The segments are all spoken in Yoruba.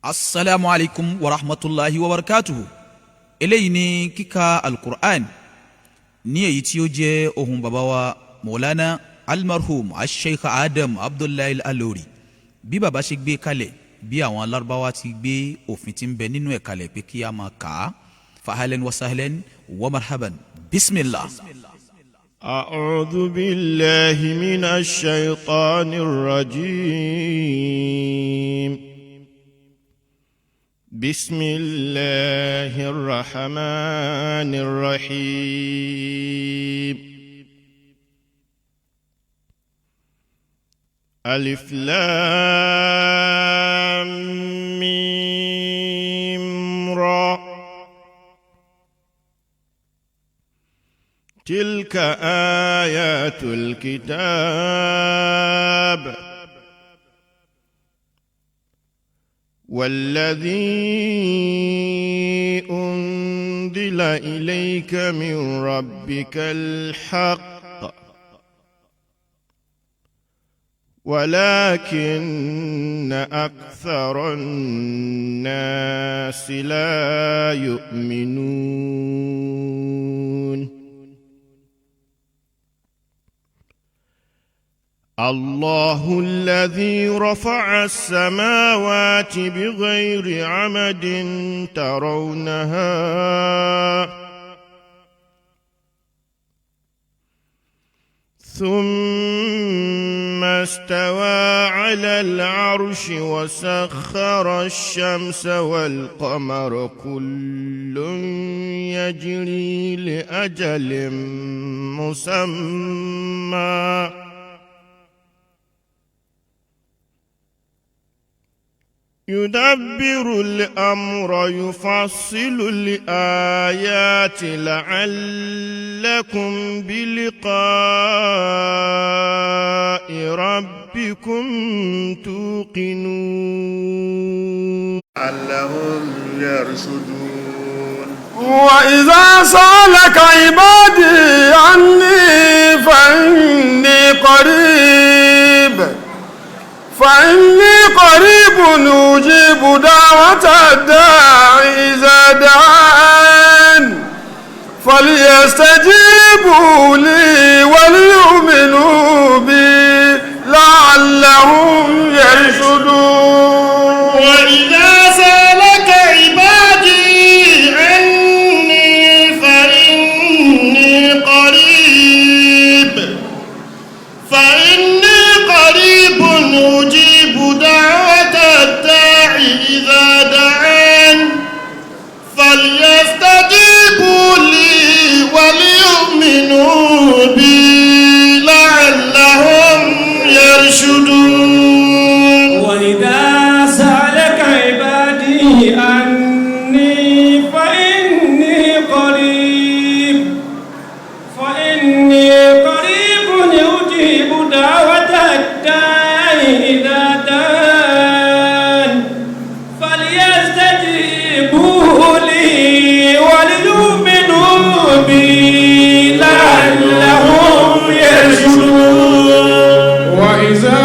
Assalamu alaikum wa rahmatullahi wa barakatuhu. Eléyìí ni kíka al-Qur'an ní èyí tí ó jẹ́ ohùn bàbá wa Maulana almarhum al-Sheikh Adam Abdullahi al-Alori. Bí bàbá ṣe gbé kalẹ̀, bí àwọn alárúbáwá ti gbé òfin tí ń bẹ nínú ẹ̀ kalẹ̀ pé kí a máa kà á. Fahlan wa sahlan wa marhaban. Bismillah. أعوذ بالله من الشيطان الرجيم. بسم الله الرحمن الرحيم. ألف لام ميم را. تلك آيات الكتاب والذي أنزل إليك من ربك الحق ولكن أكثر الناس لا يؤمنون. الله الذي رفع السماوات بغير عمد ترونها ثم استوى على العرش وسخر الشمس والقمر كل يجري لأجل مسمى يدبر الأمر يفصل الآيات لعلكم بلقاء ربكم توقنون لعلهم يرشدون. وإذا سألك عبادي عني فإني قريب أجيب دعوة الداعي إذا دعان فليستجيبوا لي وليؤمنوا بي لعلهم يرشدون. وإذا سألك عبادي عني فإني قريب أجيب دعوة الداعي إذا دعان فليستجيبوا لي وليؤمنوا بي لعلهم يرشدون. وإذا سألك عبادي عني فإني قريب أجيب دعوة الداعي إذا دعان فليستجيبوا لي وليؤمنوا بي لعلهم يرشدون. وإذا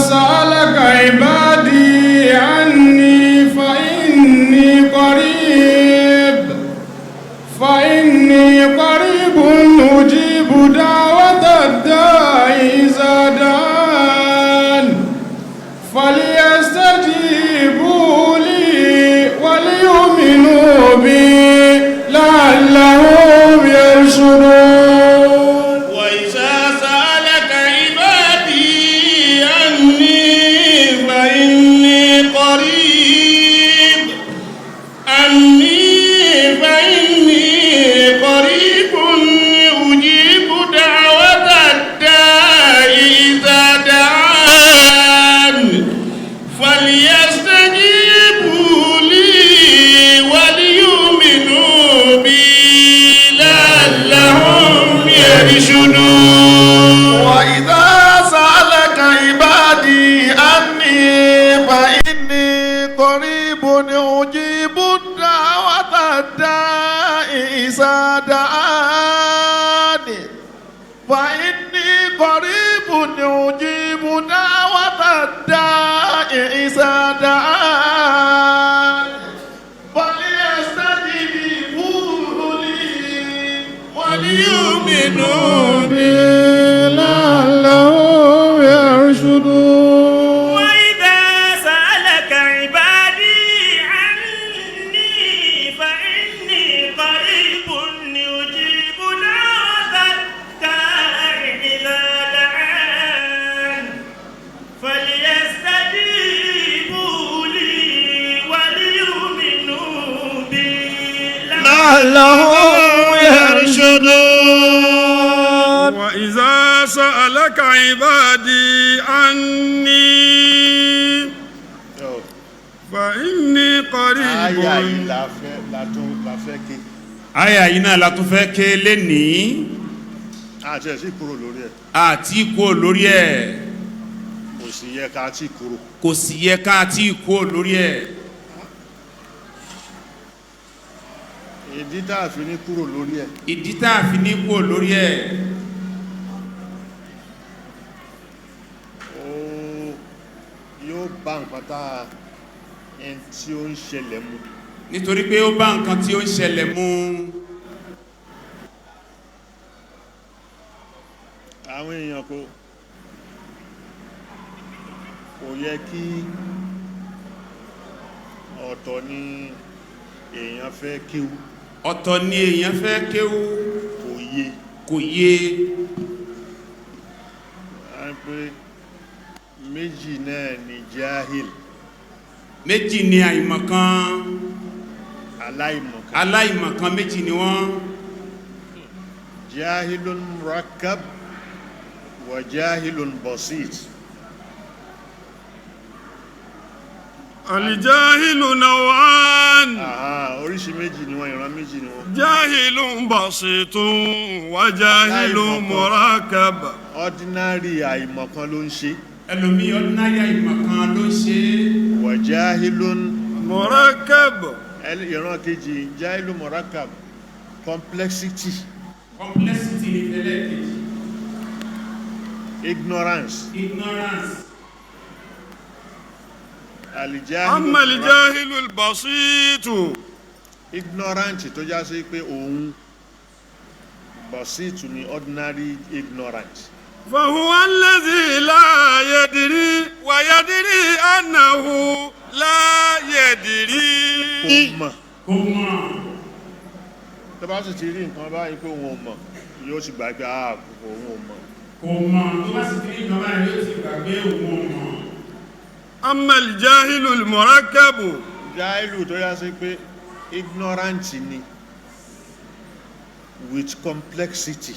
سألك عبادي عني فإني قريب أجيب دعوة الداعي إذا دعان فليستجيبوا لي وليؤمنوا بي لعلهم يرشدون. وإذا سألك عبادي عني فإني قريب أجيب دعوة الداعي إذا دعان فليستجيبوا لي وليؤمنوا بي لعلهم يرشدون. وإذا سألك عبادي عني فإني قريب أجيب دعوة الداعي إذا دعاني فإني قريب أجيب دعوة الداعي إذا دعاني وليؤمنوا بي لعلهم يرشدون وإذا سألك عبادي عني فإني قريب يجيب دعوة الداع إذا دعان فليستجيبوا لي وليؤمنوا بي لعلهم يرشدون وإذا سألك عبادي عني فإني قريب àyà yìí la tún fẹ́ ké lénìí àti ẹ̀ sí kúrò lórí ẹ̀ àti kúrò lórí ẹ̀ kò sì yẹ ká tí kúrò kò sì yẹ ká tí kúrò lórí ẹ̀ ìdí tá a fi ní kúrò lórí ẹ̀ ìdí tá a fi ní kúrò lórí ẹ̀ yóò bá nǹkan tá a ẹni tí ó ń ṣẹlẹ̀ mu nítorí pé ó bá nǹkan tí ó ń ṣẹlẹ̀ mu àwọn èèyàn kò yẹ kí ọ̀tọ̀ ni èèyàn fẹ́ kíw ọ̀tọ̀ ni èèyàn fẹ́ kéwú kò yé a ń pè méjì náà ni jahil méjì ni àìmọ̀kan aláìmọ̀kan aláìmọ̀kan méjì ni wọ́n jahilun murakkab wa jahilun basit alìjáhìlù naw'an oríṣi méjì ni wọ́n ìran méjì ni wọ́n jahilun basitun wa jahilun murakkab ordinary àìmọ̀kan ló ń ṣe ẹlòmí ordinary àìmọ̀kan ló ṣe wa jahilun murakkab ìran kejì jahilun murakkab complexity complexity ní tẹ́lẹ̀ kejì ignorance amma alìjáhìlù basitu ignorant tó já sí pé òun basitu ni ordinary ignorant fahuwa alladhi la yadri wa yadri annahu la yadri kò mọ̀ tó bá sì ti rí nǹkan báyìí pé òun ò mọ̀ yóò sì gbàgbé òun ò mọ̀ kò mọ̀ tó bá sì ti rí nǹkan báyìí yóò sì gbàgbé òun ò mọ̀ amma alìjáhìlù murakkab jáìlù tó yá sí pé ignorant ni with complexity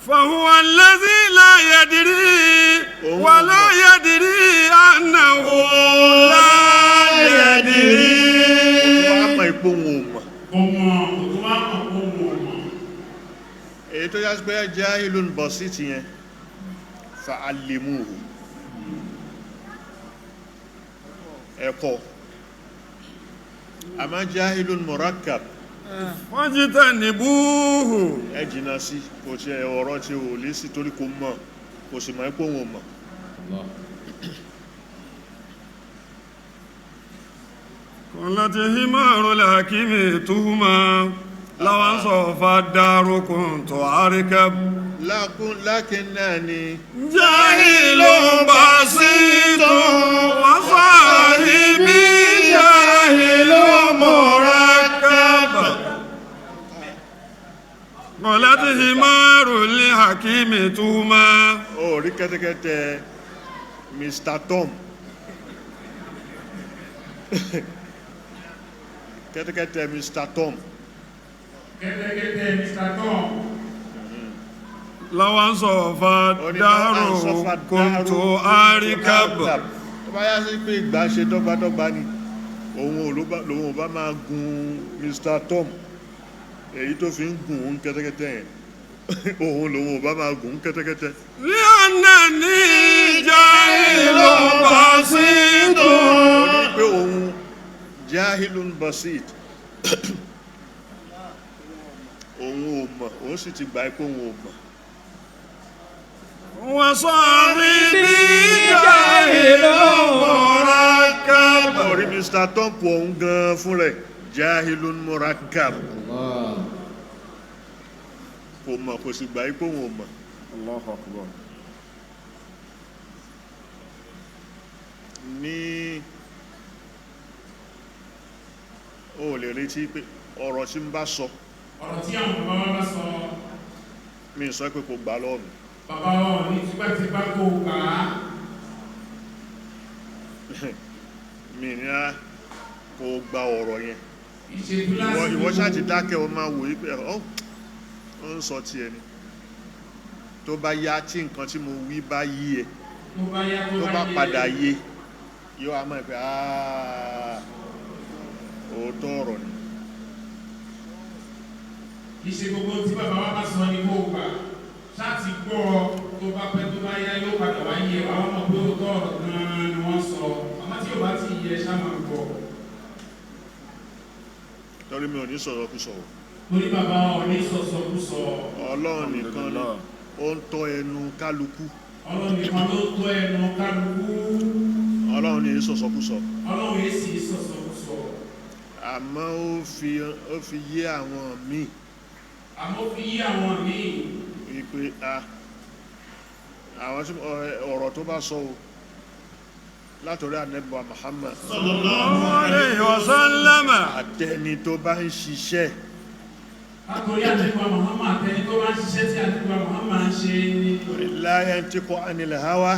fahuwa alladhi la yadri wa la yadri annahu la yadri wọ́n mọ̀ ipò wọn ò mọ̀ èyí tó yá sí pé jáìlùn basit yẹn fa'allimuhu ẹ̀kọ́ àmá jáìlùn murakkab wajtanibuhu ẹ jìnà sí kò tí ọ̀rọ̀ tí ò lè sí torí kò mọ̀ kò sì mọ̀ ipò wọn mọ̀ قالت حمار الحكيم تهما لو أنصف الدار كنت أركب لكنني جاهل بسيط وصاحبي جاهل مركب قالت حمار الحكيم تهما rí kẹ́tẹ́kẹ́tẹ́ Mr. Tom kẹ́tẹ́kẹ́tẹ́ Mr. Tom لو أنصف الدهر كنت أركب tó bá yá sí pé ìgbà ṣe dọ́gbadọ́gba ni òun ò bá máa gun Mr. Tom èyí tó fi ń gùn òun kẹ́tẹ́kẹ́tẹ́ yẹn òun lòun ò bá máa gùn kẹ́tẹ́kẹ́tẹ́ لأنني جاهل بسيط ní pé òun jahilun basit òun ò mọ̀ òun sì ti gbà pé òun ò mọ̀ وصاحبي جاهل مركب orí Mr. Tom òun gan fún rẹ̀ jahilun murakkab kò mọ̀ kò sì gbà ipò wọn ò mọ̀. Allahu Akbar. Ní o lè retí pé ọ̀rọ̀ tí ń bá sọ ọ̀rọ̀ tí àwọn bàbá bá sọ mi sọ pé kò gbà lọ́wọ́ mi. bàbá wọn ní tipátipá kó kà á mi ní á kò gba ọ̀rọ̀ yẹn. ìṣètò láti Ìwọ ṣáà ti dákẹ́ o máa wò yí pé ó ń sọ ti ẹni tó bá yá tí nǹkan tí mo wí bá yí ẹ tó bá padà yé yóò á mọ̀ pé òótọ́ ọ̀rọ̀ ni. ìṣe gbogbo tí bàbá wa bá sọ ní kó gbà láti gbọ́ tó bá pẹ́ tó bá yá yóò padà wá yé àwọn ọmọ pé ó tọ́ ọ̀rọ̀ gan-an ni wọ́n sọ àmọ́ tí yóò bá ti yẹ ṣá máa gbọ́. Torí mi ò ní sọ̀rọ̀ kú sọ̀rọ̀. torí bàbá wọn ò ní sọ̀sọ̀kúsọ. Ọlọ́run nìkan ni ó ń tọ́ ẹnu kálukú. Ọlọ́run nìkan ló tọ́ ẹnu kálukú. Ọlọ́run ní sọ̀sọ̀kúsọ. Ọlọ́run yìí sì sọ̀sọ̀kúsọ. Àmọ́ ó fi yé àwọn míì. Àmọ́ ó fi yé àwọn míì. Wípé àwọn tí ọ̀rọ̀ tó bá sọ o látọ̀rí Ànábì wa Muhammad Sallallahu alayhi wa sallam. àtẹni tó bá ń ṣiṣẹ́ látọ̀rí Ànábì wa Muhammad àtẹni tó bá ń ṣiṣẹ́ tí Ànábì wa Muhammad ń ṣe ni. la yantiqu anil hawa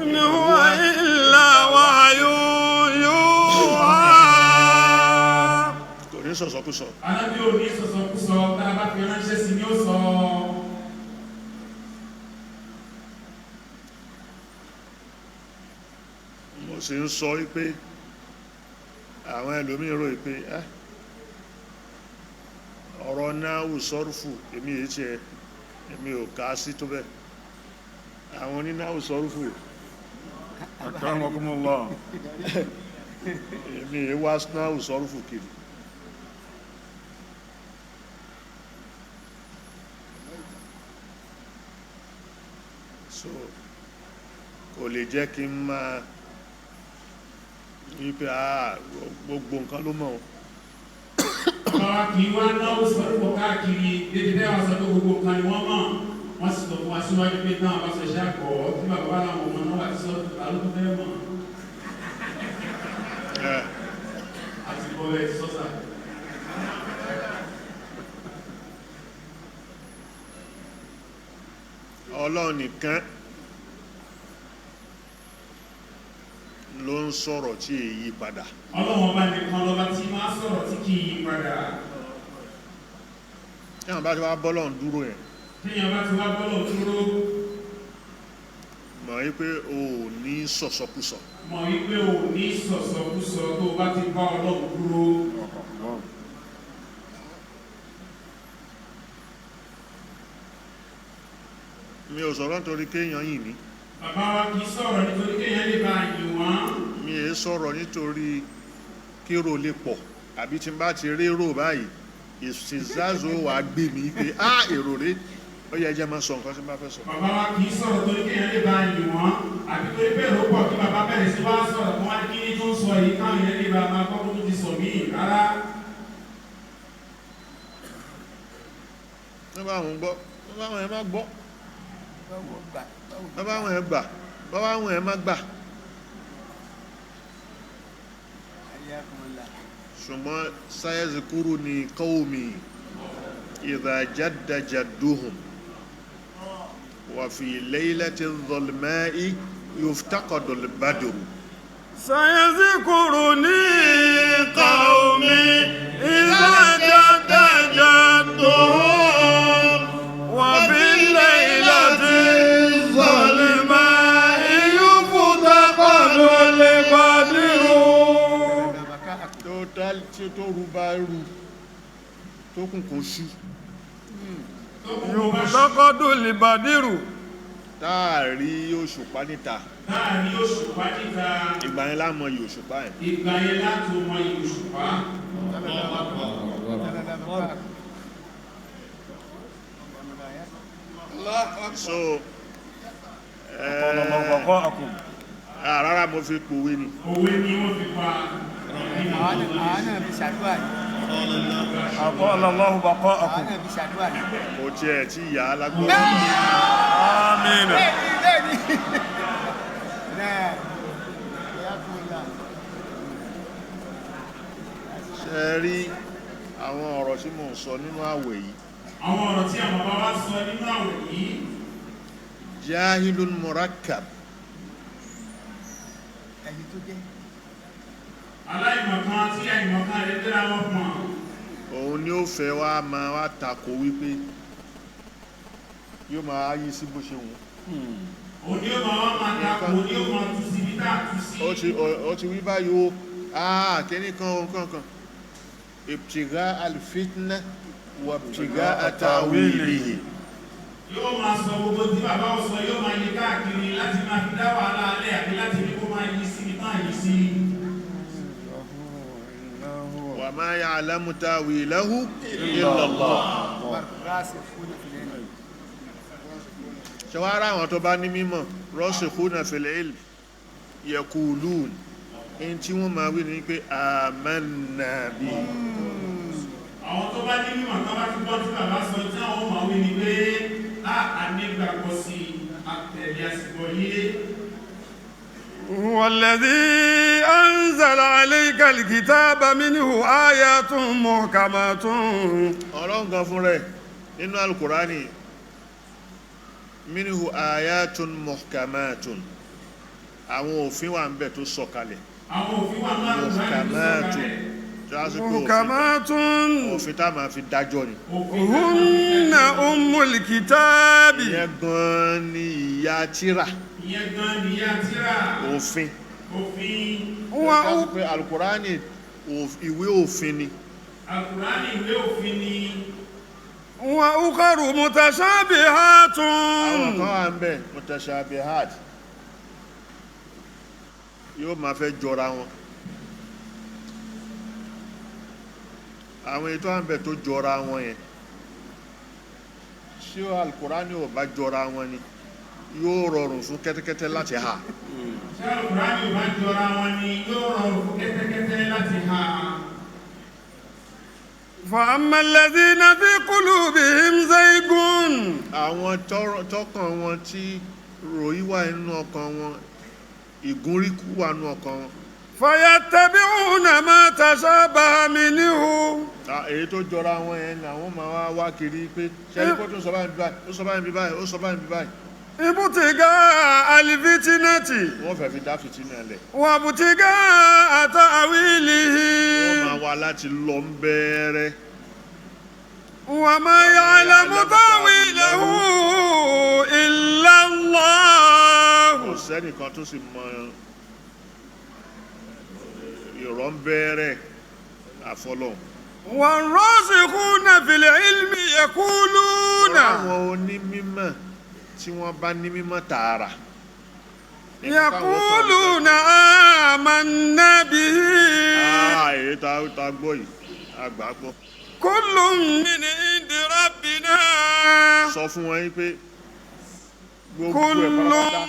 In huwa illa wahyun yuha. kò ní sọ̀sọ̀kúsọ. Ànábì ò ní sọ̀sọ̀kúsọ tá a bá fi ránṣẹ́ sí ni ó sọ. Mo sì ń sọ wípé àwọn ẹlòmíì rò wípé ọ̀rọ̀ náà sọ́rùfù èmi ò ká sí tó bẹ́ẹ̀. Àwọn onínáwó sọ́rùfù Akramakumullah. èmi wá náwó sọ́rùfù kiri. So kò lè jẹ́ kí n máa wípé gbogbo nǹkan ló mọ̀ ọ́. Bàbá kì í wá náwó sọ̀rọ̀ káàkiri dédé bẹ́ẹ̀ wá sọ pé gbogbo nǹkan ni wọ́n mọ̀ wọ́n sì sọ fún wa síwájú pé náà bá sọ iṣẹ́ àkọ́ tí bàbá wà láwọn ọmọ náà wà tí sọ àlùkò fẹ́ mọ̀ àti bọ́lẹ̀ sọ́sà. Ọlọ́run nìkan ló ń sọ̀rọ̀ tí èyí padà. Ọlọ́run ọba nìkan lọ́ba tí máa sọ̀rọ̀ tí kì í padà. Tí àwọn bá ti wá bọ́lọ́run dúró yẹn Téèyàn bá ti wá bọ́lọ̀ dúró. mọ̀ wípé o ò ní sọ̀sọ̀kúsọ. Mọ̀ wípé o ní sọ̀sọ̀kúsọ tó o bá ti bá Ọlọ́run dúró. Mi ò sọ̀rọ̀ nítorí kéèyàn yìn mí. Bàbá wa kì í sọ̀rọ̀ nítorí kéèyàn lè bá yìn wọ́n. Mi è sọ̀rọ̀ nítorí kírò lè pọ̀ àbí tí n bá ti rérò báyìí ìsìnzázo wà gbé mi pé èrò rẹ̀ ó yẹ jẹ́ máa sọ nǹkan tí n bá fẹ́ sọ. Bàbá wa kì í sọ̀rọ̀ torí kéèyàn lè bá yìn wọ́n àbí torí bẹ́ẹ̀ ló pọ̀ kí bàbá bẹ̀rẹ̀ sí wá sọ̀rọ̀ kí wọ́n á kí ní tó ń sọ yìí káwọn yẹn lè bá máa kọ́ tó ti sọ míì rárá. Bàbá àwọn gbọ́, bàbá àwọn ẹ̀ má gbọ́, bàbá àwọn ẹ̀ gbà, bàbá àwọn ẹ̀ má gbà. Ṣùgbọ́n sayazkuruni qawmi idha jadda jadduhum wa fi laylati dhulma'i yuftaqadu al-badru. Sayazkuruni qawmi idha jadda jadduhum wa bil laylati dhulma'i yuftaqadu al-badru. Tí tó rú bá rú tó kùn kún ṣú Yuftaqadu al-badru. táàrí òṣùpá níta Láàrin òṣùpá níta. ìgbà yẹn láàmọ yìí òṣùpá yẹn. Ìgbà yẹn láti mọ òṣùpá. So Allahu baqa'akum. rárá mo fi pòwe ni. Òwe ni wọ́n fi pa. àwọn náà fi ṣàdúrà yìí. أطال الله بقاءكم kò tiẹ̀ tí ìyá alágbó آمين ṣe rí àwọn ọ̀rọ̀ tí mò ń sọ nínú àwẹ̀ yìí àwọn ọ̀rọ̀ tí àwọn bàbá wa sọ nínú àwẹ̀ yìí jahilun murakkab aláìmọ̀kan tí àìmọ̀kan rẹ̀ tẹ́ra wọn pọ̀ òun ni ó fẹ́ wá máa wá takò wípé yóò máa yí sí bó ṣe wù òní ó máa dàpọ̀ òní ó máa tú sí bítà tú sí ó ti wí báyìí ó kíní kan ohun kankan ibtigha alfitna wa ibtigha atawilihi yóò máa sọ gbogbo tí bàbá ó sọ yóò máa yí káàkiri láti máa fi dá wàhálà alẹ́ àbí láti ní kó máa yí sí bítà yí sí wa ma ya'lamu tawilahu illa Allah ṣẹwàá àwọn tó bá ní mímọ̀ rasikhuna fil ilm yaqulun in tí wọ́n máa wí ní pé amanna bi àwọn tó bá ní mímọ̀ tó bá ti gbọ́ tí bàbá sọ tí àwọn máa wí ni pé a nígbàgbọ́ sí àtẹ̀lé àsìkò yìí هو الذي أنزل عليك الكتاب منه آيات محكمات ọlọ́run gan fún rẹ̀ nínú alkùránì minhu ayatun muhkamatun àwọn òfin wà ń bẹ tó sọ̀kalẹ̀ àwọn òfin wà náà muhkamatun tó á sí pé محكمات òfin tá máa fi dájọ́ ni هن أم الكتاب ìyẹn gan ni ìyá tírà ìyẹn gan ni ìyá tírà òfin òfin tó á sí pé alkùránì ìwé òfin ni Al-Qur'ani ìwé òfin ni وأخر متشابهات àwọn kan wà ń bẹ mutashabihat yóò máa fẹ́ jọra wọn àwọn ètò à ń bẹ tó jọra wọn yẹn ṣé alkùránì ò bá jọra wọn ni yóò rọrùn fún kẹ́tẹ́kẹ́tẹ́ láti hà ṣé Al-Qur'ani ò bá jọra wọn ni yóò rọrùn fún kẹ́tẹ́kẹ́tẹ́ láti hà فأما الذين في قلوبهم زيغ àwọn tọkàn wọn tí ròyìn wà nínú ọkàn wọn ìgúnríkú wà nínú ọkàn wọn فيتبعون ما تشابه منه èyí tó jọra wọn yẹn ni àwọn máa wá kiri pé ṣẹ́rí kó tún sọ báyìí bí báyìí ó sọ báyìí bí báyìí ó sọ báyìí bí báyìí ابتغاء الفتنة wọ́n fẹ́ fi dá fìtínà lẹ̀ وابتغاء تأويله wọ́n máa wá láti lọ ń bẹ́ẹ̀rẹ́ وما يعلم تأويله إلا الله kò sẹ́nìkan tó sì mọ ìrọ̀ ń bẹ́ẹ̀rẹ́ àfọlọ́ والراسخون في العلم يقولون àwọn onímímọ̀ tí wọ́n bá ní mímọ̀ tààrà يقولون آمنا به èyí tá gbọ́ yìí àgbà gbọ́ كل من عند ربنا sọ fún wọn yí pé gbogbo كل ẹ̀ pátápátá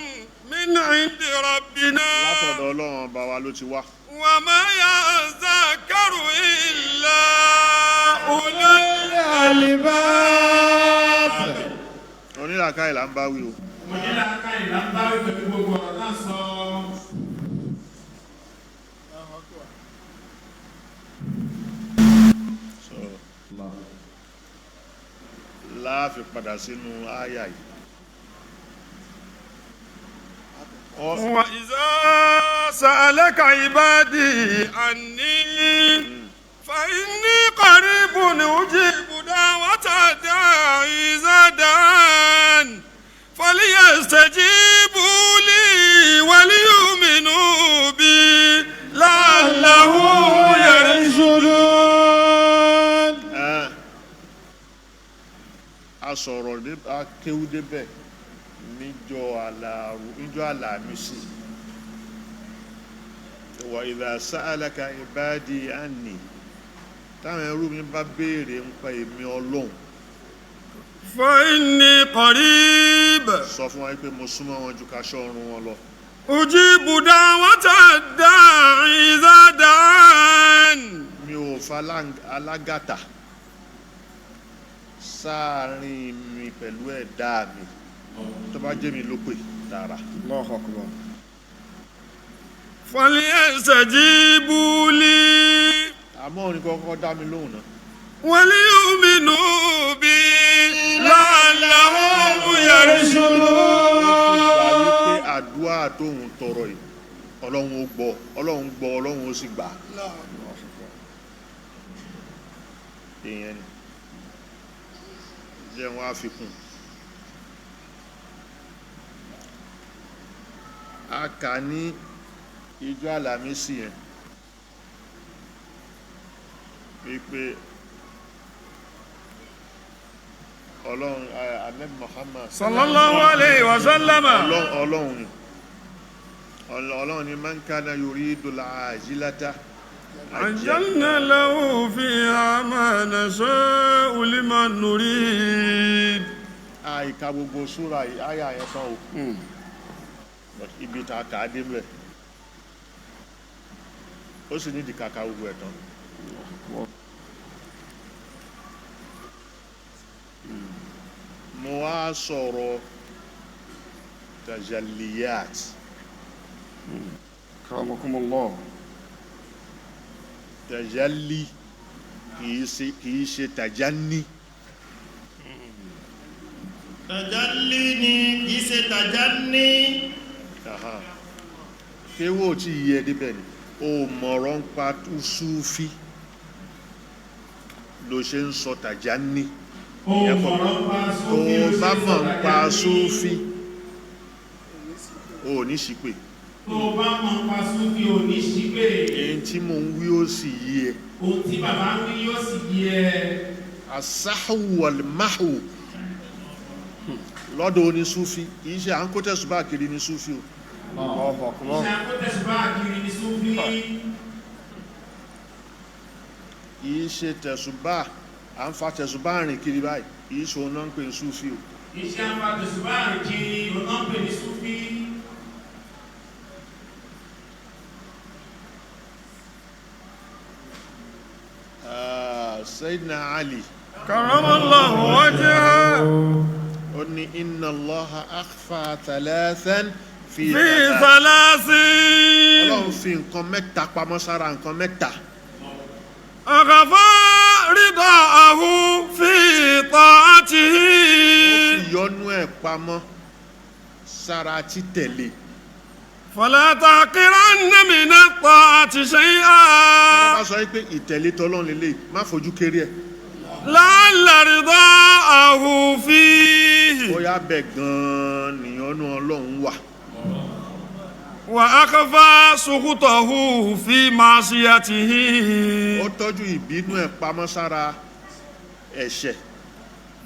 من عند ربنا látọ̀dọ̀ ọlọ́run ọba wa ló ti wá وما يذكر إلا أولو الألباب onílàkàyè là ń bá wí o onílàáká ìlànà pẹ̀lú gbogbo ọ̀rọ̀ náà sọ láàfin padà sínú àyà yìí وإذا سألك عبادي عني فإني قريب أجيب دعوة الداعي إذا دعان فليستجيبوا لي وليؤمنوا بي لعلهم يرشدون. a sọ̀rọ̀ akéwú débẹ̀ níjọ́ àlàmísì wa idha sa'alaka ibadi anni táwọn ẹrú mi bá béèrè ń pa èmi ọlọ́run فإني قريب sọ fún wa pé mo súnmọ́ wọn ju ká ṣọ́run wọn lọ أجيب دعوة الداعي إذا دعان. mi ò ò fa alágàtà sáàrin mi pẹ̀lú ẹ̀dá mi tó bá jẹ́ mi ló pè tààrà. Allahu Akbar. falyastajibu li. àmọ́ òní kọ́kọ́ dá mi lóhùn náà. waliyu'minu bi la'allahum yarshudun. gbà wípé àdúrà tóun tọrọ yìí ọlọ́run ó gbọ́ ọlọ́run ó sì gbà. èèyàn ni jẹ́ wọn á fi kún. a kà ní ijó àlàmísì yẹn wípé ọlọ́run Ànábì Muhammad sallallahu alayhi wa sallam. ọlọ́run ni man kana yuridul ajilata عجلنا له فيها ما نشاء لمن نريد. àìka gbogbo súra àyà yẹn tán o ibi tá a kà á dé bẹ́ẹ̀ ó sì nídìí kàkà gbogbo ẹ̀ tán. mo wá sọ̀rọ̀ tajalliyat. Karamakumullah. tajalli kìí ṣe tajanni. Tajalli ni kìí ṣe tajanni. kéwò tí yẹ débẹ̀ ni o mọ̀rọ̀ ń pa Súfí ló ṣe ń sọ tajanni. Ó mọ̀rọ̀ ń pa Súfí ló ṣe ń sọ tajanni. tó bá mọ̀ ń pa Súfí o ní ṣìpè. Tó bá mọ̀ ń pa Súfí ò ní ṣìpè. èyí tí mo ń wí ó sì yí ẹ. Ohun tí bàbá ń wí yóò sì yí ẹ. as-sahwu wal-mahwu lọ́dọ̀ oní Súfí kìí ṣe à ń kó tẹ̀sùbá kiri ní Súfí o. Iṣẹ́ akótẹ́sùbá kiri ní Súfí. kìí ṣe tẹ̀sùbá à ń fa tẹ̀sùbá rìn kiri báyìí kìí ṣe òun náà ń pè ní Súfí o. Iṣẹ́ akótẹ́sùbá rìn kiri òun náà ń pè ní Súfí. Sayyidina Ali Karamallahu wajhahu. ó ní inna Allaha akhfa thalathan fi thalathin. Ọlọ́run fi nǹkan mẹ́ta pamọ́ sára nǹkan mẹ́ta. Akhfa ridaahu fi ta'atihi. ó fi yọ́nú ẹ̀ pamọ́ sára títẹ̀lé. Fala tahqiranna min at-ta'ati shay'an. bá sọ pé ìtẹ̀lé tọ́lọ́run lélẹ̀ má fojú kéré ẹ̀. La'alla ridaahu fihi. bóyá bẹ́ẹ̀ gan-an nìyọ́nú Ọlọ́run wà. Wa akhfa sukhutahu fi ma'siyatihi. ó tọ́jú ìbínú ẹ̀ pamọ́ sára ẹ̀ṣẹ̀.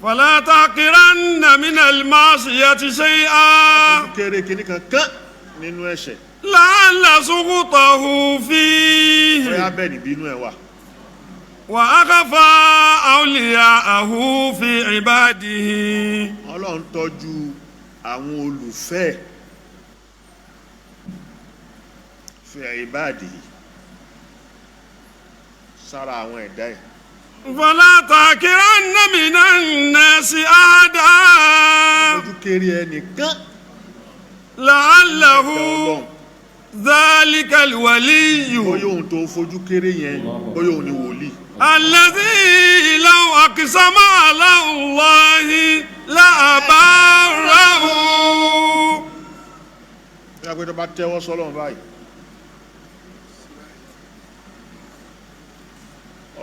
Fala tahqiranna min al-ma'siyati shay'an. fojú kéré kíní kan nínú ẹ̀ṣẹ̀. La'alla sukhutahu fihi. bóyá bẹ́ẹ̀ ni ìbínú ẹ̀ wà. Wa akhfa awliya'ahu fi ibadihi. Ọlọ́run tọ́jú àwọn olùfẹ́ fi ibadihi sára àwọn ẹ̀dá ẹ̀. Fala tahqiranna minan nasi ahada. fojú kéré ẹnìkan. La'allahu dhalika al-waliyyu. bóyá ohun tó fojú kéré yẹn bóyá òun ni wòlíì. Alladhi law aqsama ala Allahi la abarrahu. bí a pé tó bá tẹ́wọ́ sọ́lọ́run báyìí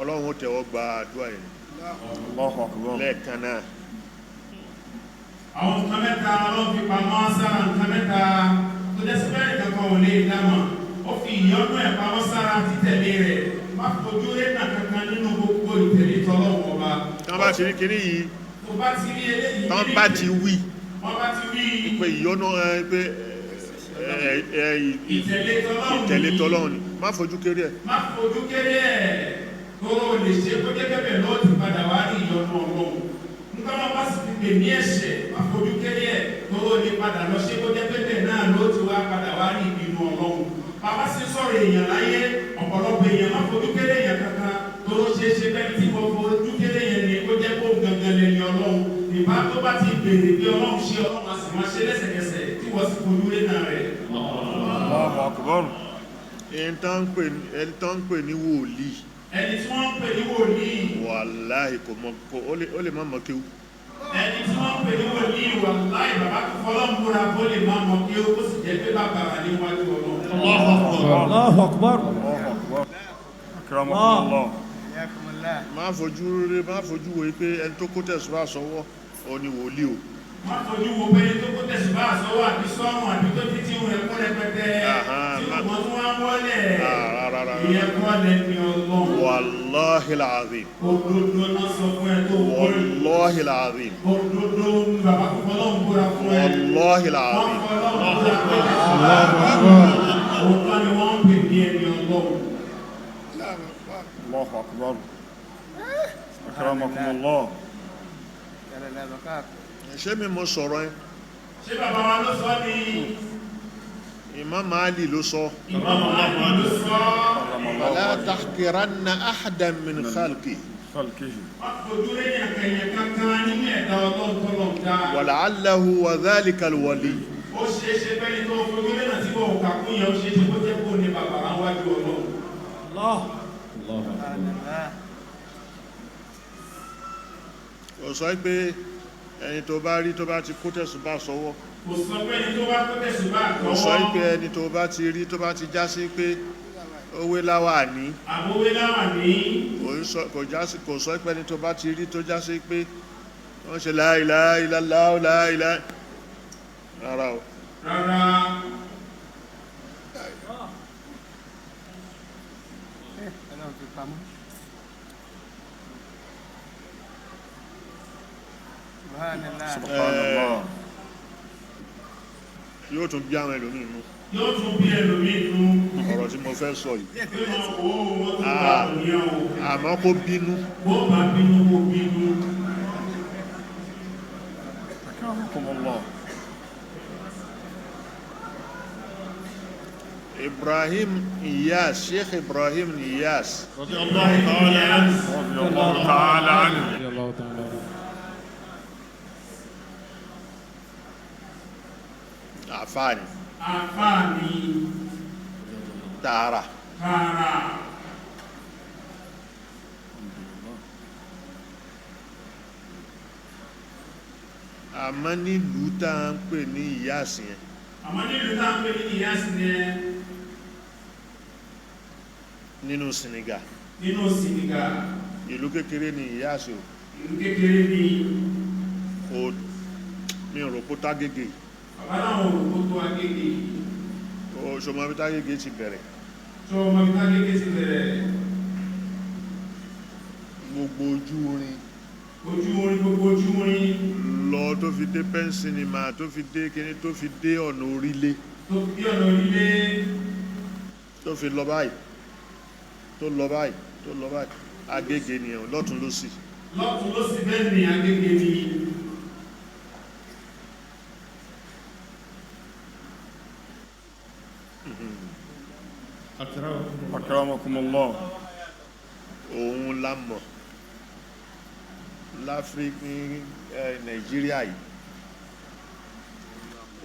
Ọlọ́run ó tẹ́wọ́ gba àdúrà yẹn lẹ́ẹ̀kan náà. Àwọn nǹkan mẹ́ta ló fi pamọ́ sára nǹkan mẹ́ta tó jẹ́ sípẹ́ẹ̀lì kankan ò lè dámọ̀. Ó fi ìyọ́nú ẹ̀ pamọ́ sára títẹ̀lé rẹ̀. Má fojú rénà kankan nínú gbogbo ìtẹ̀lé tọ́lọ́wọ́ ọba. tán bá ti rí kinní yìí Tó bá ti rí eléyìí. tán bá ti wí Wọ́n bá ti rí pé ìyọ́nú pé ìtẹ̀lé tọ́lọ́run ni má fojú kéré ẹ̀. má fojú kéré ẹ̀ tó o lè ṣe kó jẹ́ bẹ́ẹ̀ lọ́ọ́ ti padà wá rí ìyọ́nú Ọlọ́run. Nígbà wọn bá sì ti pè ní ẹ̀ṣẹ̀ má fojú kéré ẹ̀ tó o lè padà lọ ṣe kó jẹ́ bẹ́ẹ̀ náà ló ti wá padà wá rí ìbínú Ọlọ́run. Bàbá sì sọ̀rọ̀ èèyàn láyé ọ̀pọ̀lọpọ̀ èèyàn má fojú kéré èèyàn kankan pẹ́ni tí wọ́n fojú kéré yẹn ni ó jẹ́ kó gangan lẹ́ni ọlọ́run ìbá tó bá ti béèrè bí ọlọ́run ṣe ọlọ́run a sì máa ṣe lẹ́sẹ̀kẹsẹ̀ tí wọ́n sì fojú lé náà rẹ̀. Allahu Akbar. ẹni tó ń pè ní wòlíì. ẹni tí wọ́n ń pè ní wòlíì. wàláhì kò mọ ó lè má mọ kéwú. ẹni tí wọ́n ń pè ní wòlíì wàláhì bàbá tó fọlọ́n múra bó lè má mọ kéwú ó sì jẹ́ pé bàbá rà níwájú ọlọ́run. Allahu Akbar. Akramakumullah. má fojú wo pé ẹni tó kó tẹ̀síwá sọ́wọ́ ọ ni wòlíì o. má fojú wo pé ẹni tó kó tẹ̀síwá sọ́wọ́ àbí sọ́run àbí tó títí rẹ̀ kó rẹpẹtẹ tí wọ́n tún wá wọlé ìyẹn kọ́ lẹ́ni ọlọ́run. Wallahil azim. òdodo náà sọ fún ẹ tó wọlé. Wallahil azim. òdodo bàbá fọlọ́n múra fún ẹ. Wallahil azim. òótọ́ ni wọ́n ń pè ní ẹni ọlọ́run. Allahu Akbar. Akramakumullah. ṣé mi mo sọ̀rọ̀ ẹ? ṣé bàbá wa ló sọ ní? Imam Ali ló sọ. Imam Ali ló sọ. wala tahqiranna ahadan min khalqi. wala'allahu wa dhalika alwali. ó ṣe é ṣe pẹ́ni tó fojú lẹ́nà tí wọ́n kà kún yẹn ó ṣe é ṣe kó jẹ́ kó ní bàbá wájú ọlọ́run. ó sọ pé ẹni tó bá rí tó bá ti kó tẹ̀sùbá sọ́wọ́. kò sọ pé ẹni tó bá kó tẹ̀sùbá sọ́wọ́. kò sọ pé ẹni tó bá ti rí tó bá ti já sí pé owó láwà ní. àbówé láwà ní. kò sọ pé ẹni tó bá ti rí tó já sí pé wọ́n ṣe la ilaha illallah la ilaha rárá o. rárá. Subhanallah. Yóò tún bí àwọn ẹlòmíì nú. Yóò tún bí ẹlòmíì nú. Ọ̀rọ̀ tí mo fẹ́ sọ yìí. Àmọ́ kó bínú. Bó bá bínú kó bínú. Akramakumullah. Ibrahim Iyas, Sheikh Ibrahim Iyas. Radiyallahu ta'ala anhu. Àfáàní. Tààrà. Àmọ́ nílùú tá à ń pè ní Iyas yẹn. Nínú Senegal. Ìlú kékeré ni Iyas o. Ìlú kékeré ni. Mi ò rò pó Tágégé. Àbáláwọn òkú tó Agege. Ṣọmọ bí Tágégé ti bẹ̀rẹ̀. Ṣọmọ bí Tágégé ti bẹ̀rẹ̀. Gbogbo ojú orin. Gbogbo ojú orin. Lọ tó fi dé Pen Cinema, tó fi dé kíní, tó fi dé ọ̀nà orílẹ̀. Tó fi dé ọ̀nà orílẹ̀. Tó fi lọ báyìí. Tó lọ báyìí. Agege ni ẹ̀ lọ́tún lósì. Lọ́tún lósì bẹ́ẹ̀ ni Agege ni. Akramakumullah. Òun la mọ̀ láfíríkì Nàìjíríà yìí.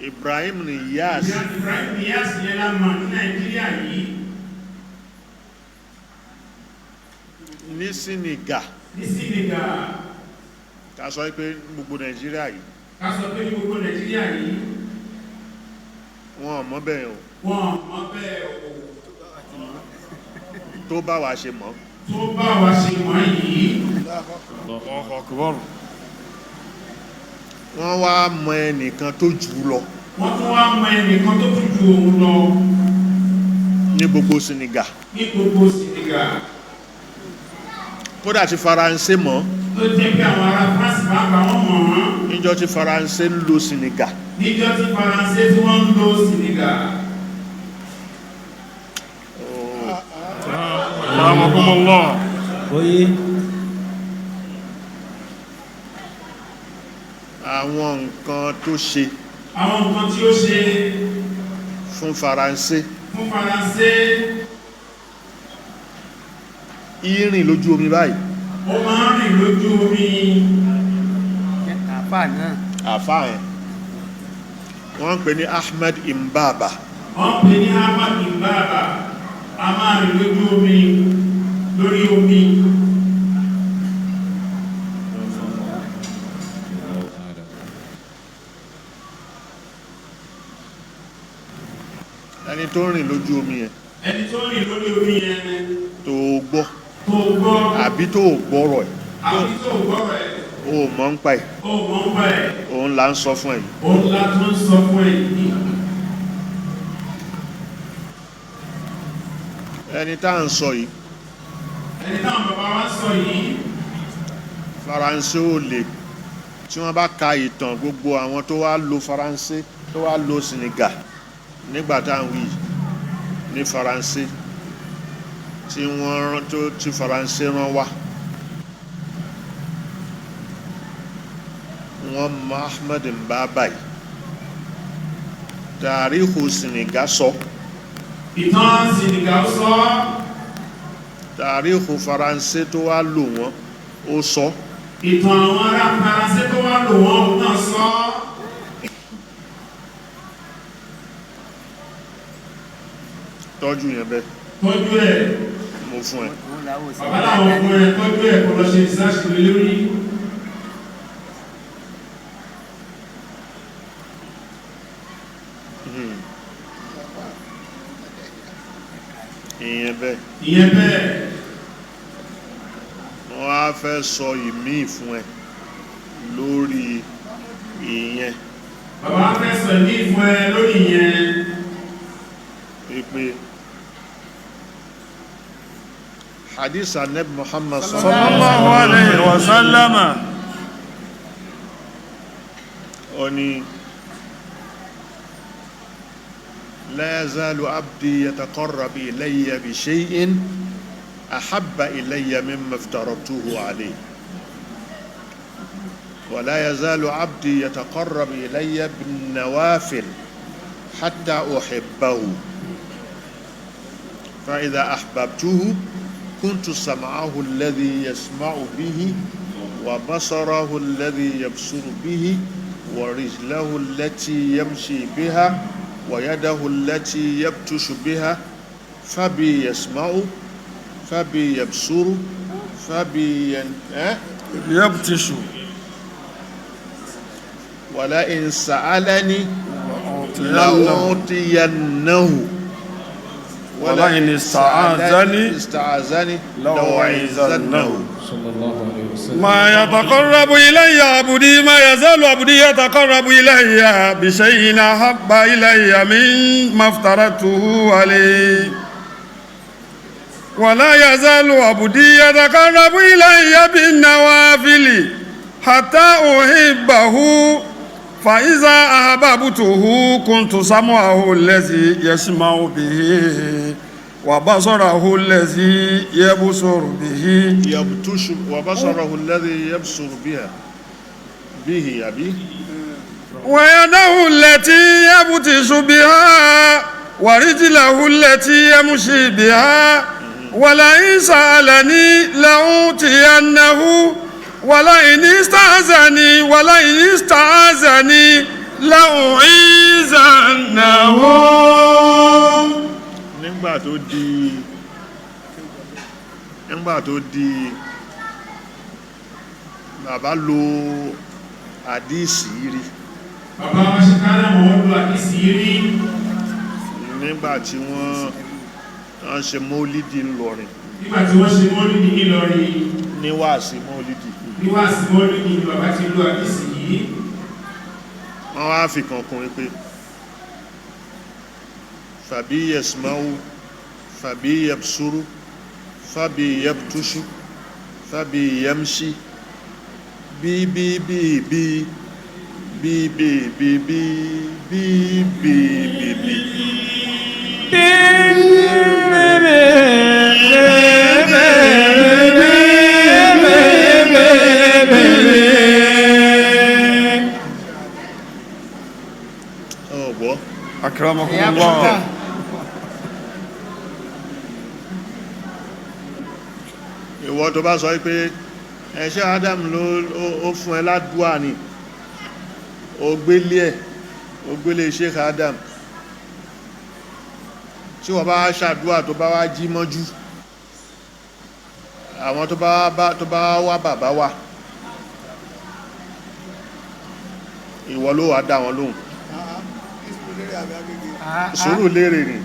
Ibrahim Iyas. Ibrahim Iyas yẹn la mọ̀ ní Nàìjíríà yìí. Ní Senegal. Ká sọ pé gbogbo Nàìjíríà yìí. Wọ́n mọ̀ bẹ́ẹ̀ o. Tó bá wa ṣe mọ̀. Yìí. Wọ́n wá mọ ẹnìkan tó jù lọ. Ní gbogbo Senegal. Kódà tí Faransé mọ̀. Tó jẹ́ pé àwọn ará France máa bá wọn mọ̀ wọ́n. Níjọ́ tí Faransé ń lo Senegal. Níjọ́ tí Faransé tí wọ́n ń lo Senegal. Ramadan. Oye. Àwọn nǹkan tó ṣe. Àwọn nǹkan tí ó ṣe. Fún Faransé. Fún Faransé. Ìrìn lójú omi báyìí. ó máa ń rìn lójú omi. àfáà yẹn wọ́n ń pè ní Ahmed Imbaba. wọ́n pè ní Ahmed Imbaba. A máa rìn lójú omi, lórí omi. ẹni tó rìn lójú omi yẹn. ẹni tó rìn lórí omi yẹn. tó gbọ́. tó gbọ́. àbí tó gbọ́rọ̀ ẹ̀. àbí tó gbọ́rọ̀ ẹ̀. o mọ̀ ń pa ẹ̀. o mọ̀ ń pa ẹ̀. òun là ń sọ fún ẹ̀. òun là tún sọ fún ẹ̀ yìí. ẹni tá à ń sọ yìí. ẹni táwọn bàbá wa sọ yìí. Faransé ò lè tí wọ́n bá ka ìtàn gbogbo àwọn tó wá lo Faransé tó wá lo Senegal nígbà tá à ń wí ní Faransé tí wọ́n tó ti Faransé rán wá wọ́n mọ Ahmed Mbaba yìí tàríhù Senegal sọ. ìtàn Senegal sọ. tàríhù Faransé tó wá lò wọ́n ó sọ. ìtàn àwọn ará Faransé tó wá lò wọ́n òun náà sọ. tọ́jú yẹn bẹ́ẹ̀. tọ́jú ẹ̀. mo fún ẹ. bàbá làwọn fún ẹ tọ́jú ẹ̀ kó lọ ṣe ìsáṣìlẹ̀ lórí. ìyẹn bẹ́ẹ̀. ìyẹn bẹ́ẹ̀. wọ́n á fẹ́ sọ ìmíì fún ẹ lórí ìyẹn. bàbá á fẹ́ sọ ìmíì fún ẹ lórí ìyẹn. pé hadith anabi Muhammad sallallahu alayhi wa sallam oni la yazalu abdi yataqarrabu ilayya bi shay'in ahabba ilayya mimma aftaratuhu alayhi wa la yazalu abdi yataqarrabu ilayya bin nawafil hatta uhibbahu فإذا أحببته كنت سمعه الذي يسمع به وبصره الذي يبصر به ورجله التي يمشي بها ويده التي يبطش بها فبي يسمع فبي يبصر فبي يبطش ولئن سألني لأعطينه ولئن استعاذني لأعيذنه صلى الله عليه وسلم. ما يتقرب إلي عبدي ما يزال عبدي يتقرب إلي بشيء أحب إلي مما افترضته عليه ولا يزال عبدي يتقرب إلي بالنوافل حتى أحبه فإذا أحببته كنت سمعه الذي يسمع به وبصره الذي يبصر به يبطش وبصره الذي يبصر بها به أبي ويده التي يبطش بها ورجله التي يمشي بها ولئن سألني لأوتينه ولئن استعاذني لأعيذنه. nígbà tó di bàbá lo àdísì rí. bàbá wa ṣe ká náà wọ́n lo àdísì rí. nígbà tí wọ́n ṣe mọ́lídì ńlọrin. nígbà tí wọ́n ṣe mọ́lídì ńlọrin. níwáàsí mọ́lídì. níwáàsí mọ́lídì ni bàbá ti lo àdísì yìí. wọ́n wá fi kankan pé fàbí yasma'u fàbí yabsuru fàbí yabtushu fàbí yamshi bí ọ̀gbọ́ akramakumullah. ìwọ tó bá sọ pé ẹ̀ṣẹ́ Adam ló ó fún ẹ ládùúà ni ó gbélé Sheikh Adam tí wọ́n bá ṣàdúà tó bá wá jí mọ́jú àwọn tó bá wá bàbá wà ìwọ ló wà dá wọn lóhùn sùúrù lérè ni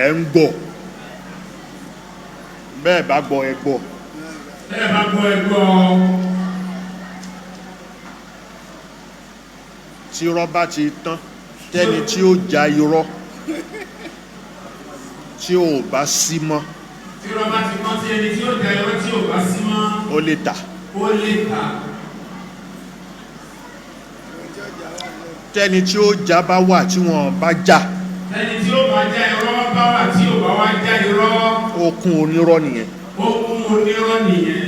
ẹ̀ ń gbọ́ bẹ́ẹ̀ bá gbọ́ ẹ gbọ́ tí irọ́ bá ti tán tẹ́ni tí ó já irọ́ tí ò bá sí mọ́ tí irọ́ bá ti tán tí ẹni tí ó já irọ́ tí ò bá sí mọ́ ó lè tà tẹ́ni tí ó já bá wà tí wọ́n bá já ẹni tí ó bá já irọ́ bá wà tí ò bá wá já irọ́ okùn onírọ́ nìyẹn nìyẹn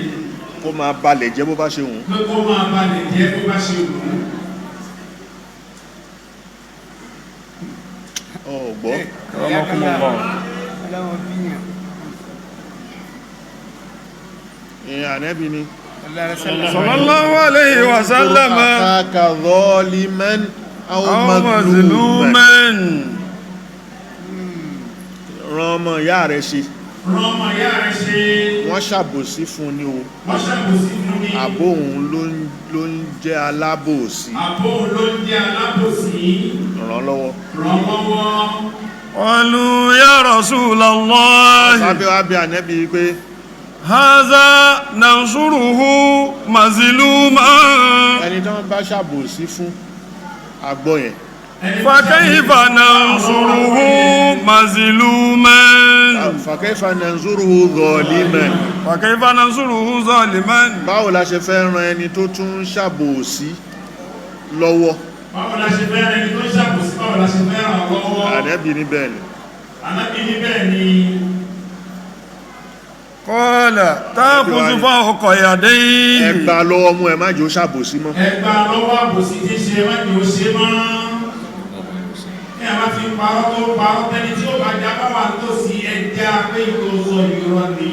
kó máa balẹ̀ jẹ́ bó bá ṣe wù pé kó máa balẹ̀ jẹ́ bó bá ṣe wù ú ọ̀gbọ́ ìyẹn ànẹ́bí ni sallallahu alayhi wa sallam akaka zaliman aw mazluman rán ọmọ ìyá rẹ̀ ṣe wọ́n ṣàbòsí fún ni o àbóhun ló ń jẹ́ alábòsí ràn lọ́wọ́ qalu ya Rasulallah sábẹ́ wá bí ànẹ́bí pé haza nansuruhu mazluman ẹni tó ń bá ṣàbòsí fún agbọ́ yẹn fa kayfa nansuruhu mazluman fa kayfa nansuruhu zaliman fa kayfa nansuruhu zaliman báwo la ṣe fẹ́ ran ẹni tó tún ṣàbòsí lọ́wọ́ ànẹ́bí ní bẹ́ẹ̀ ni qala ta'khudhu fawqa yadayhi ẹgbà lọ́wọ́ mú ẹ má jẹ́ ó ṣàbòsí mọ́ ẹgbà lọ́wọ́ àbòsí tí ṣe má jẹ́ ó ṣe mọ́ ní àbá fi parọ́ tẹni tí ó bá já bá wà tó sí ẹja pé ìtò sọ ìrọ́ ni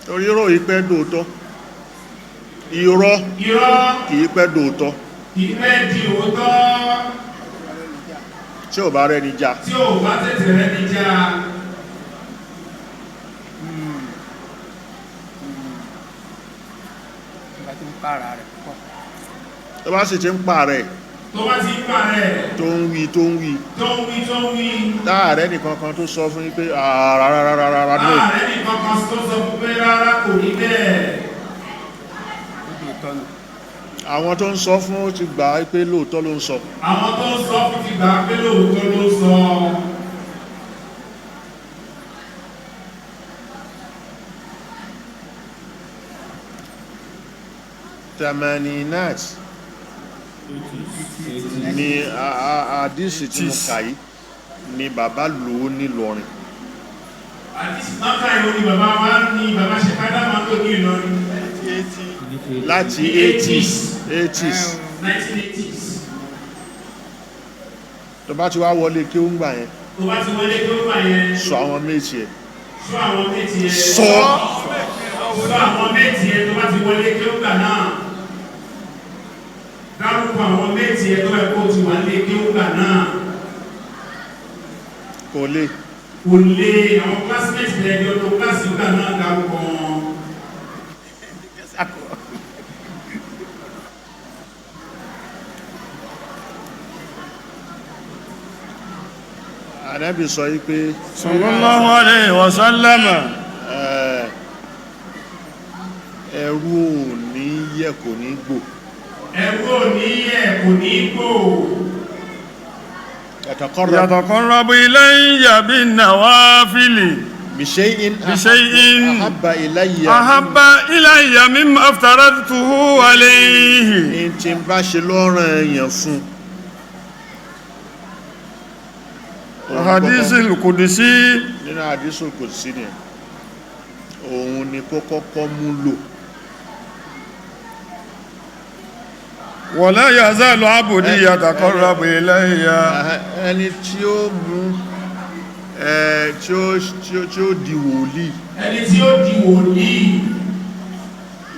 torí irọ́ yìí pẹ́ dòótọ́ irọ́ kìí pẹ́ dòótọ́ kìí pẹ́ di òótọ́ tí ò bá rẹ́ni já tí ò bá tètè rẹ́ni já tó bá sì ti ń pa rẹ̀ tó ń wí táàrẹ́ nìkan kan tó sọ fún yín pé rárá ní àwọn tó ń sọ fún ó ti gbà pé lóòótọ́ ló ń sọ tamaninat ni àdísì tí mo kà yìí ni bàbá lò ó nílọrin àdísì náà ká ìwò ni bàbá wa ní bàbá ṣe kádà máa tó ní Ìlọrin láti 1980s tó bá ti wá wọlé kí ó ń gbà yẹn sọ àwọn méjì ẹ̀ sọ àwọn méjì ẹ̀ tó bá ti wọlé kí ó gbà náà dárúkọ àwọn méjì ẹ̀ tó ẹ̀kọ́ ti wà lé kí ó gbà náà kò lè àwọn classmates rẹ̀ ní ọdún kíláàsì gbà náà dárúkọ wọn Ànábì sọ yí pé sallallahu alayhi wa sallam ẹrú ò ní yẹ̀ kò ní gbò yataqarrabu ilayya bin nawafili bishay'in ahabba ilayya mimma aftaratuhu alayhi in tí ń bá ṣe lọ́rọ̀ èèyàn fún hadisul qudsi nínú hadisul qudsi ni òun ni kó kọ́kọ́ mú lò wala yazalu abdi yataqarrabu ilayya. ẹni tí ó mú tí ó di wòlíì. ẹni tí ó di wòlíì.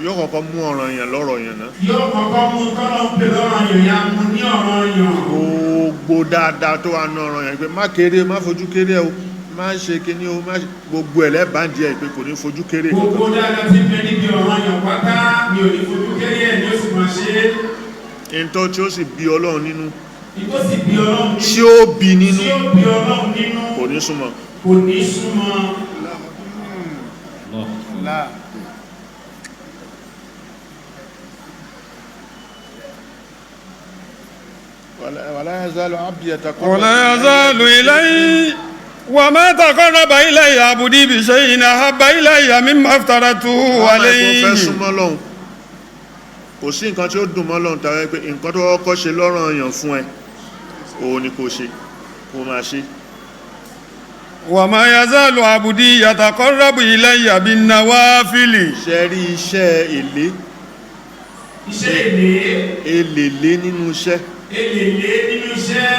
yóò kọ́kọ́ mú ọ̀ràn yẹn lọ́rọ̀ yẹn náà. yóò kọ́kọ́ mú tọ́lọ́ ń pè lọ́rọ̀ yẹn ya mú ní ọ̀rọ̀ yẹn. gbogbo dáadáa tó wà ní ọ̀rọ̀ yẹn pé má kéré má fojú kéré o má ṣe kíní o má ṣe gbogbo ẹ̀ lẹ́bàáǹdì ẹ̀ pé kò ní fojú kéré. gbogbo dáadáa ti bẹ níbi ọ̀rọ̀ yẹn pátá mi ò ní fojú kéré ẹ̀ ní ó sì máa ṣe é. ìntọ́ tí ó sì bí Ọlọ́run nínú. ìtọ́ sì bí Ọlọ́run nínú. tí ó bí nínú. tí ó bí Ọlọ́run nínú. kò ní súnmọ́. kò ní súnmọ́. ولا يزال عبدي يتقرب ولا يزال إلي وما تقرب إلي عبدي بشيء أحب إلي مما افترضته عليه. kò sí nǹkan tí ó dùn mọ́ Ọlọ́run tàbí pé nǹkan tó kọ́kọ́ ṣe lọ́ranyàn fún ẹ òun ni kò ṣe kò máa ṣe. وما يزال عبدي يتقرب إلي بالنوافل. ṣe rí iṣẹ́ èlé. iṣẹ́ èlé. èlèlé nínú iṣẹ́. èlèlé nínú iṣẹ́.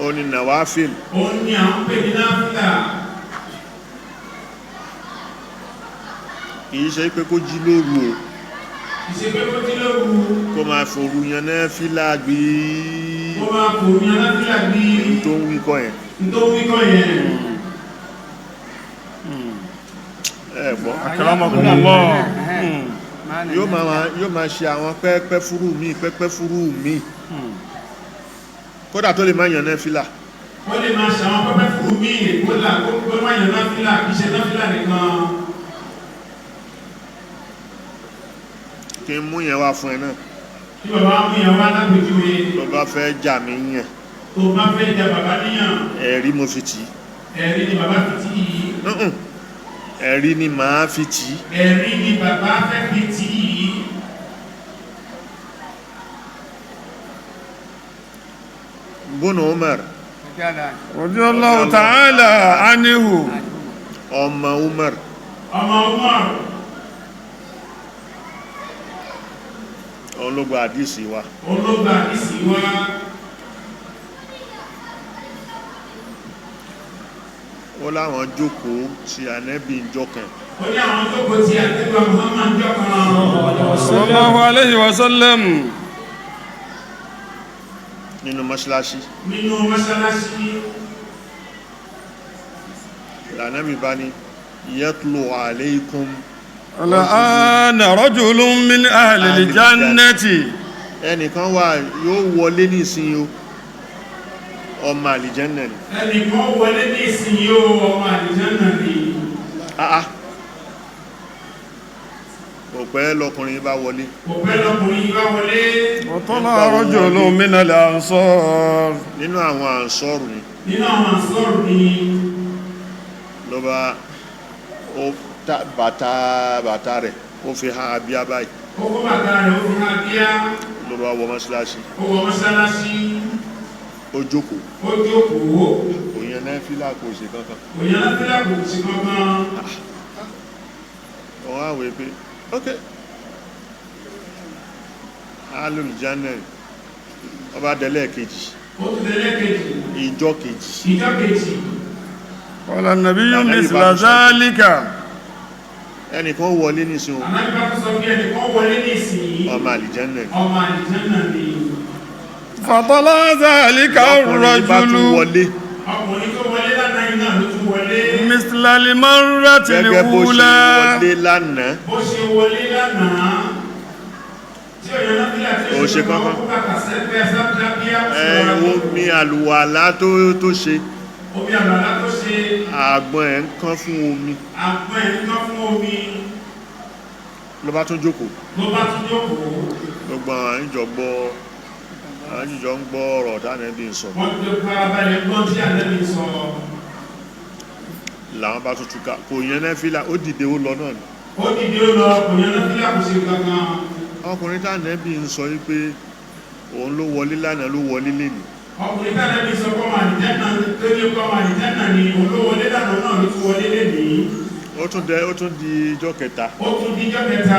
òun ni nàwáfíl. òun ni à ń pè ní náfìlà. kì í ṣe pé kó jí lóru o. kì í ṣe pé kó jí lóru. kó máa fòru yan náfìlà gbé. kó máa fòru yan náfìlà gbé. tó ń wí kọ́ yẹn. tó ń wí kọ́ yẹn. ẹ gbọ́. akramakumullah. yóò máa ṣe àwọn pẹ́pẹ́ fúrú mi kódà tó lè máa yàn náfìlà. ó lè máa ṣe àwọn pẹ́pẹ́ fúrú mi kódà kó máa yàn náfìlà kì í ṣe náfìlà nìkan. kí n mú yẹn wá fún ẹ náà. kí bàbá mú yẹn wá lápèjúwe. tó bá fẹ́ jà mí yàn. tó bá fẹ́ jà bàbá níyàn. ẹ̀rí mo fi tì í. ẹ̀rí ni bàbá fi tì í. ẹ̀rí ni màá fi tì í. ẹ̀rí ni bàbá fẹ́ fi tì í. bùnú Umar. radiyallahu ta'ala anhu. ọmọ Umar. ọmọ Umar. olóògbé àdìsí wa. olóògbé àdìsí wa. ó láwọn jókòó tí Ànábì ń jọkàn. ó ní àwọn jókòó tí Ànábì Muhammad ń jọkàn. sallallahu alayhi wa sallam. nínú mọ́ṣáláṣí. nínú mọ́ṣáláṣí. Ànábì bá ní yatlu alaykum. الآن رجل من أهل الجنة. ẹnìkan wà yóò wọlé nísìnyí o ọmọ àlìjẹ́nà ni. ẹnìkan wọlé nísìnyí o ọmọ àlìjẹ́nà ni. kò pẹ́ lọkùnrin bá wọlé. kò pẹ́ lọkùnrin bá wọlé. وطلع رجل من الأنصار. nínú àwọn ànsọ́rù ni. nínú àwọn ànsọ́rù ni. ló bá bàtà rẹ̀ ó fi hàn abíyá báyìí. ó kó bàtà rẹ̀ ó fi hàn abíyá. ló bá wọ mọ́ṣáláṣí. ó wọ mọ́ṣáláṣí. ó jókòó. ó jókòó. kò yẹn náfìlà kò ṣe kankan. kò yẹn náfìlà kò ṣe kankan. wọ́n á wèé pé ok alùjánà ọba délẹ̀ kejì. ó ti délẹ̀ kejì. ìjọ kejì. ìjọ kejì. قال النبي مثل ذلك. ẹnìkan wọlé nísìn o. ànábì bá sọ pé ẹnìkan wọlé nísìn. ọmọ àlìjánà. ọmọ àlìjánà ni. فطلع ذلك الرجل. ọkùnrin tó wọlé lánàá yìí náà ló tún wọlé. مثل المرة gẹ́gẹ́ bó ṣe الأولى. wọlé lánàá. bó ṣe wọlé lánàá. tí ó yẹn náfìlà tí ó ṣe kankan. ó bàtà sẹ́pẹ́ sábíà. omi àlùwàlá tó ṣe. omi àlùwàlá tó ṣe. àgbọn ẹ̀ ń kán fún omi. àgbọn ẹ̀ ń kán fún omi. ló bá tún jókòó. gbogbo àwọn ìjọ ń gbọ́ ọ̀rọ̀ tánẹ́bí ń sọ. wọ́n tó farabalẹ̀ gbọ́n tí Ànábì sọ. làwọn bá tún túká kò yẹn náfìlà ó dìde ó lọ náà ni. ó dìde ó lọ kò yẹn náfìlà kò ṣe kankan. ọkùnrin tánẹ́bí ń sọ wípé òun ló wọlé lánàá ló wọlé lénìí. ọkùnrin tánẹ́bí sọ pé ọmọ àlìjẹ́nà tó ní ọmọ àlìjẹ́nà ni òun ló wọlé lánàá náà ló tún wọlé lénìí. ó tún di ijọ́ kẹta. ó tún di ijọ́ kẹta.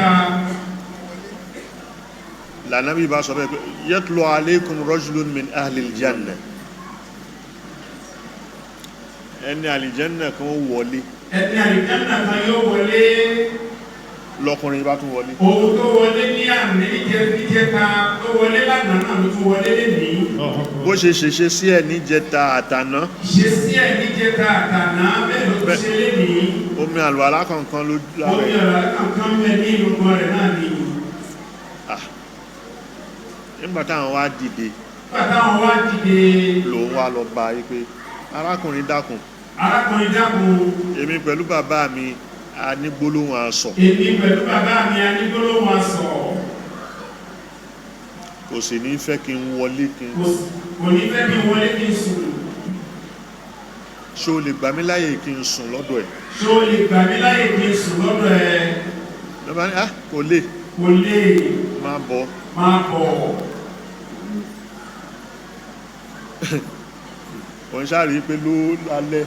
lànàbí bá sọ bẹ́ẹ̀ pé yatlu alaykum rajulun min ahli aljanna ẹni àlìjẹ́nà kan wọlé ẹni àlìjẹ́nà kan yóò wọlé lọ́kùnrin bá tún wọlé òun tó wọlé ní àmì níjẹta tó wọlé lánàá náà ló tún wọlé lẹ́nìí bó ṣe sí ẹ̀ níjẹta àtàná ṣe sí ẹ̀ níjẹta àtàná bẹ́ẹ̀ ló tún ṣe lẹ́nìí omi àlùwàlá kankan ló lára omi àlùwàlá kankan bẹ ní ìlú rẹ̀ náà ni nígbà táwọn wá dìde lòun wá lọ bá yí pé arákùnrin dákun èmi pẹ̀lú bàbá mi a ní gbólóhùn asọ̀ kò sì ní fẹ́ kí n wọlé kí n sùn ṣó lè gbà mí láyè kí n sùn lọ́dọ̀ ẹ̀ lọ́bàá ní kò lè máa bọ̀ òun ṣáàrí pé ló lálẹ́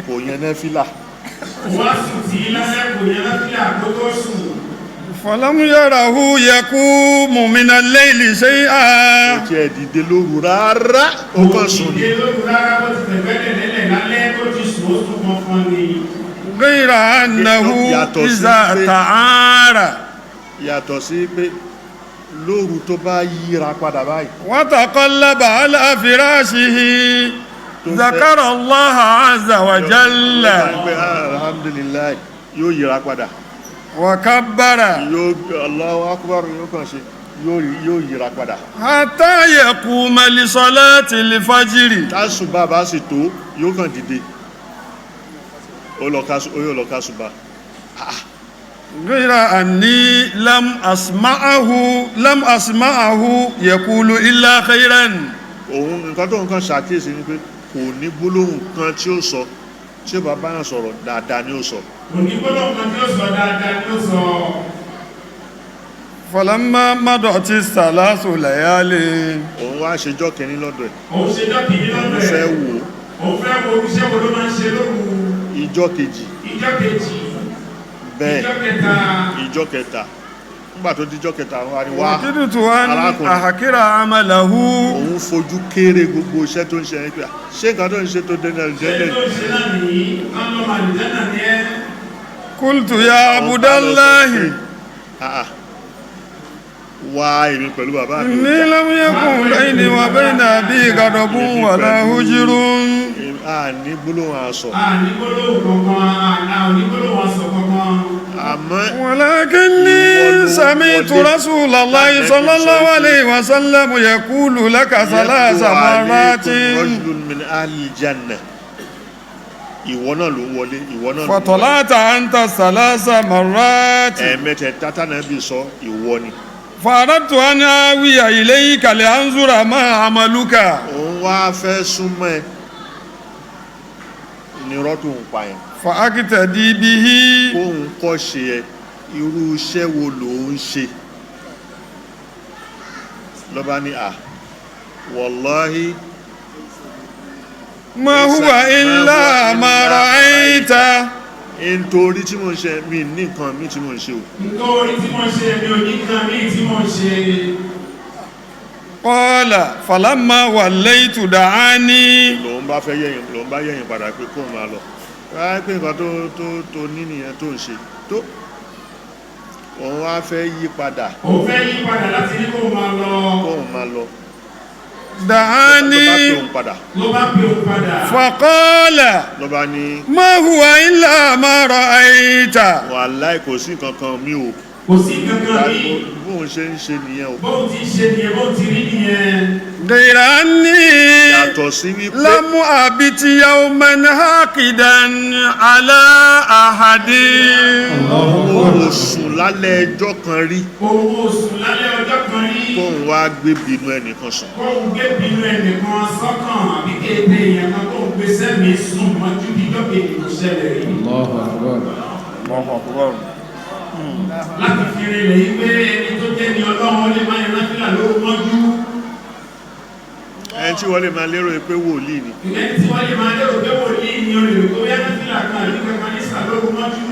kò yẹn nẹ́fílà wọ́n sùn tí lálẹ́ kò yẹn nẹ́fílà tó tó sùn falam yarahu yaqumu min al-layli shay'an kò tí ẹ̀ dìde lóru rárá ó kàn sùn ní bó ti tẹ̀gbẹ́lẹ̀ lẹ́lẹ̀ lálẹ́ tó ti sùn ó sùn kankan ni ghayra annahu iza ta'ara yàtọ̀ sí pé lóru tó bá yíra padà báyìí wa taqallaba ala firashihi zakara Allaha azza wa jalla alhamdulillah yóò yíra padà wa kabbara Allahu akbar yóò kàn ṣe yóò yíra padà hatta yaquma li salati al-fajri tásùbà bá sì tó yóò kàn dìde ó lọ kásùbà غير أني لم أسمعه يقول إلا خيرا òun nǹkan tó nǹkan ṣàkíyèsí ni pé kò ní gbólóhùn kan tí ó sọ tí ó bá báyàn sọ̀rọ̀ dáadáa ni ó sọ فلما مضت الثلاث ليال òun wá ṣejọ́ kìíní lọ́dọ̀ ẹ̀ òun fẹ́ wò oríṣẹ́ wo ló máa ń ṣe lóru ìjọ́ kejì bẹ́ẹ̀ ìjọ́ kẹta nígbà tó díjọ́ kẹta wọ́n rí wá àhàkírà amalahu òun fojú kéré gbogbo iṣẹ́ tó ń ṣe ẹni pé ṣé nǹkan tó ń ṣe tó dẹ́nà jẹ́lẹ̀ qultu ya Abdallahi wá èmi pẹ̀lú bàbá mi inni lam yakun bayni wa bayna abi ghadabun wala hujrun ní gbólóhùn asọ̀ àmọ́ walakinni sami'tu rasulallahi sallallahu alayhi wa sallam yaqulu laka thalatha marratin rajulun min ahli janna ìwọ náà ló ń wọlé ìwọ náà fatalata anta thalatha marratin ẹ̀ẹ̀mẹ́tẹ̀ẹ̀ta tánàbí sọ ìwọ ni faradtu an awiya ilayka li anzura ma amaluka òun wá fẹ́ súnmọ́ ẹ nírọ́ tó ń pa ẹ̀ fa aqtadi bihi kóhun kọ́ ṣe ẹ irú iṣẹ́ wo ló ń ṣe lọ́bá ní wallahi ma huwa illa ma ra'ayta nítorí tí mo ń ṣe mi ní nǹkan mi tí mo ń ṣe o nítorí tí mo ń ṣe mi ò ní nǹkan mi tí mo ń ṣe qala falamma wallaytu da'ani lòun bá yẹ̀yìn padà pé kó máa lọ ráyé pé nǹkan tó ní nìyẹn tó ń ṣe tó òun wá fẹ́ yí padà láti ní kó máa lọ da'ani ló bá pè òun padà faqala ló bá ní ma huwa illa ma ra'ayta wallahi kò sí kankan mi ò kò sí kankan mi bóun ṣe ń ṣe nìyẹn o bóun ti ṣe nìyẹn bóun ti rí nìyẹn ghayra anni yàtọ̀ sí wípé lam abiti yawman haqidan ala ahadin òun sùn lálẹ́ ọjọ́ kan rí kóun wá gbé bínú ẹnìkan sùn sọ́kàn àbí kéde èèyàn kan tó ń gbé sẹ́mi sùn mọ́jú bí lọ́pẹ̀ èdè kò ṣẹlẹ̀ rí láti fi rìnlẹ̀ yí pé ẹni tó jẹ́ ní ọlọ́run lè máa yẹn náfílà lóru mọ́jú ẹni tí wọ́n lè máa lérò pé wòlíì ni ẹni tí wọ́n lè máa lérò pé wòlíì ni o lè rò tó yá náfílà kan àbí kankan ní sà lóru mọ́jú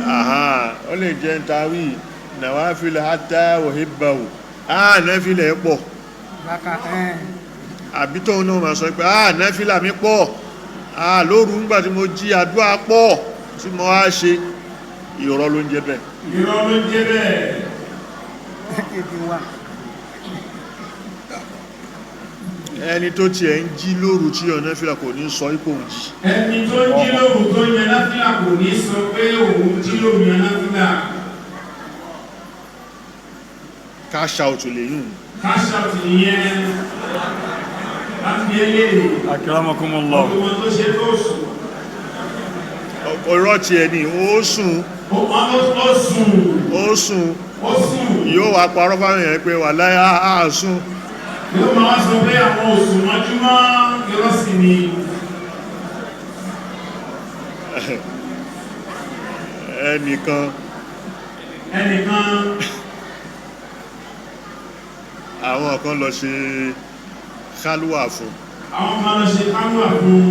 ó lè jẹ́ ntàwí nàwáfílà hátà wòhíbàwò nẹ́fìlà ẹ̀ pọ̀ àbí tóun náà máa sọ pé nẹ́fìlà mi pọ̀ lóru ńgbà tí mo jí àdúrà pọ̀ tí mo wá ṣe irọ́ ló ń jẹ́ bẹ́ẹ̀. irọ́ ló ń jẹ́ bẹ́ẹ̀. ẹni tó tiẹ̀ ń jí lóru tí ọ̀nà fìlà kò ní sọ ipò ń jí. ẹni tó ń jí lóru tó yẹn náfìlà kò ní sọ pé òun jí lóru yẹn náfìlà. cash out lè yùn. cash out nìyẹn láti ẹlẹ́rìí. akramakumullah. ọdún tó ṣe tó sùn. ọ̀rọ̀ tiẹ̀ ni ó sùn. ó sùn. yóò wá parọ́ fáwọn èèyàn pé wà láyé àásùn. yóò máa sọ pé àwọn òsùn mọ́júmọ́ irọ́ sí ni. ẹnìkan àwọn kan lọ ṣe kálúwà fún. àwọn kan lọ ṣe kálúwà fún.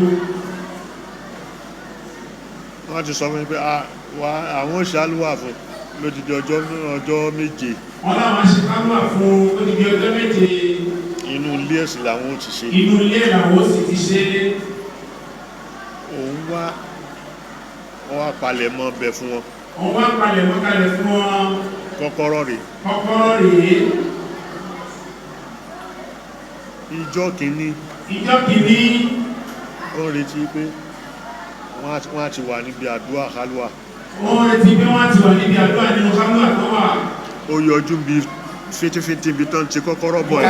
wọ́n ti sọ fún mi pé àwọn ṣàlúwà fún lódìdí ọjọ́ méje. wọ́n láwọn ṣe kálúwà fún lódìdí ọjọ́ méje. inú ilé ẹ̀sìn làwọn ò ti ṣe. inú ilé làwọn ò sì ti ṣe. òun wá palẹ̀ mọ́ bẹ fún wọn. òun wá palẹ̀ mọ́ kalẹ̀ fún wọn. kọ́kọ́rọ́ rèé. ìjọ́ kìíní. ó ń retí pé wọ́n á ti wà níbi àdúrà kálúwà. wọ́n retí pé wọ́n á ti wà níbi àdúrà nínú kálúwà tó wà. ó yọjú bí fítífítí bí tán ti kọ́kọ́rọ́ bọ̀ ẹ̀.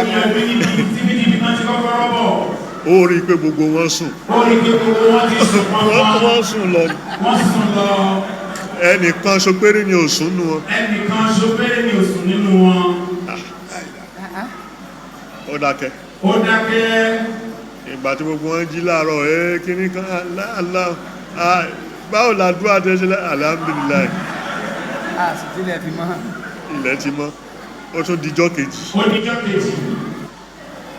ó rí pé gbogbo wọn sùn. wọ́n sùn lọ. ẹnìkan ṣopéré ni ò sùn nínú wọn. nínú wọn. ó dákẹ́. ìgbà tí gbogbo wọn jí láàárọ̀ kíní kan aláàlá báwo làdúrà tẹ́sílẹ̀ alhamdulillah. àsìtílẹ̀ fi mọ́. ilẹ̀ ti mọ́ ó tún dijọ́ kejì.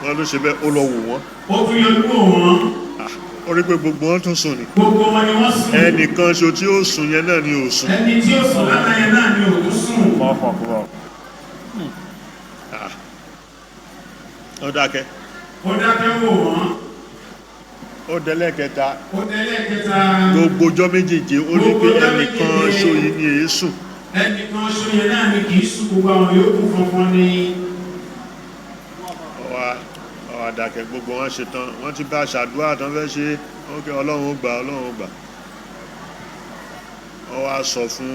wọ́n ló ṣe bẹ́ẹ̀ ó lọ wò wọ́n. ó tún yọjú wò wọ́n. ó rí pé gbogbo wọn tún sùn ni. gbogbo wọn ni wọ́n sùn. ẹnìkan ṣo tí ó sùn yẹn náà ni ò sùn. ẹni tí ó sùn lánàá yẹn náà ni ò tún sùn. ó dákẹ́. wò wọ́n. ó délẹ̀ kẹta. gbogbo ọjọ́ méjèèjì ó rí pé ẹnìkan ṣo yìí ni èé sùn. ẹnìkan ṣo yẹn náà ni kì í sùn gbogbo àwọn yòókù fọnfọn ni. ọwọ́ àdàkẹ́ gbogbo wọn ṣe tán wọ́n ti bá ṣàdúrà tán fẹ́ ṣe ókè ọlọ́run ó gbà. ó wá sọ fún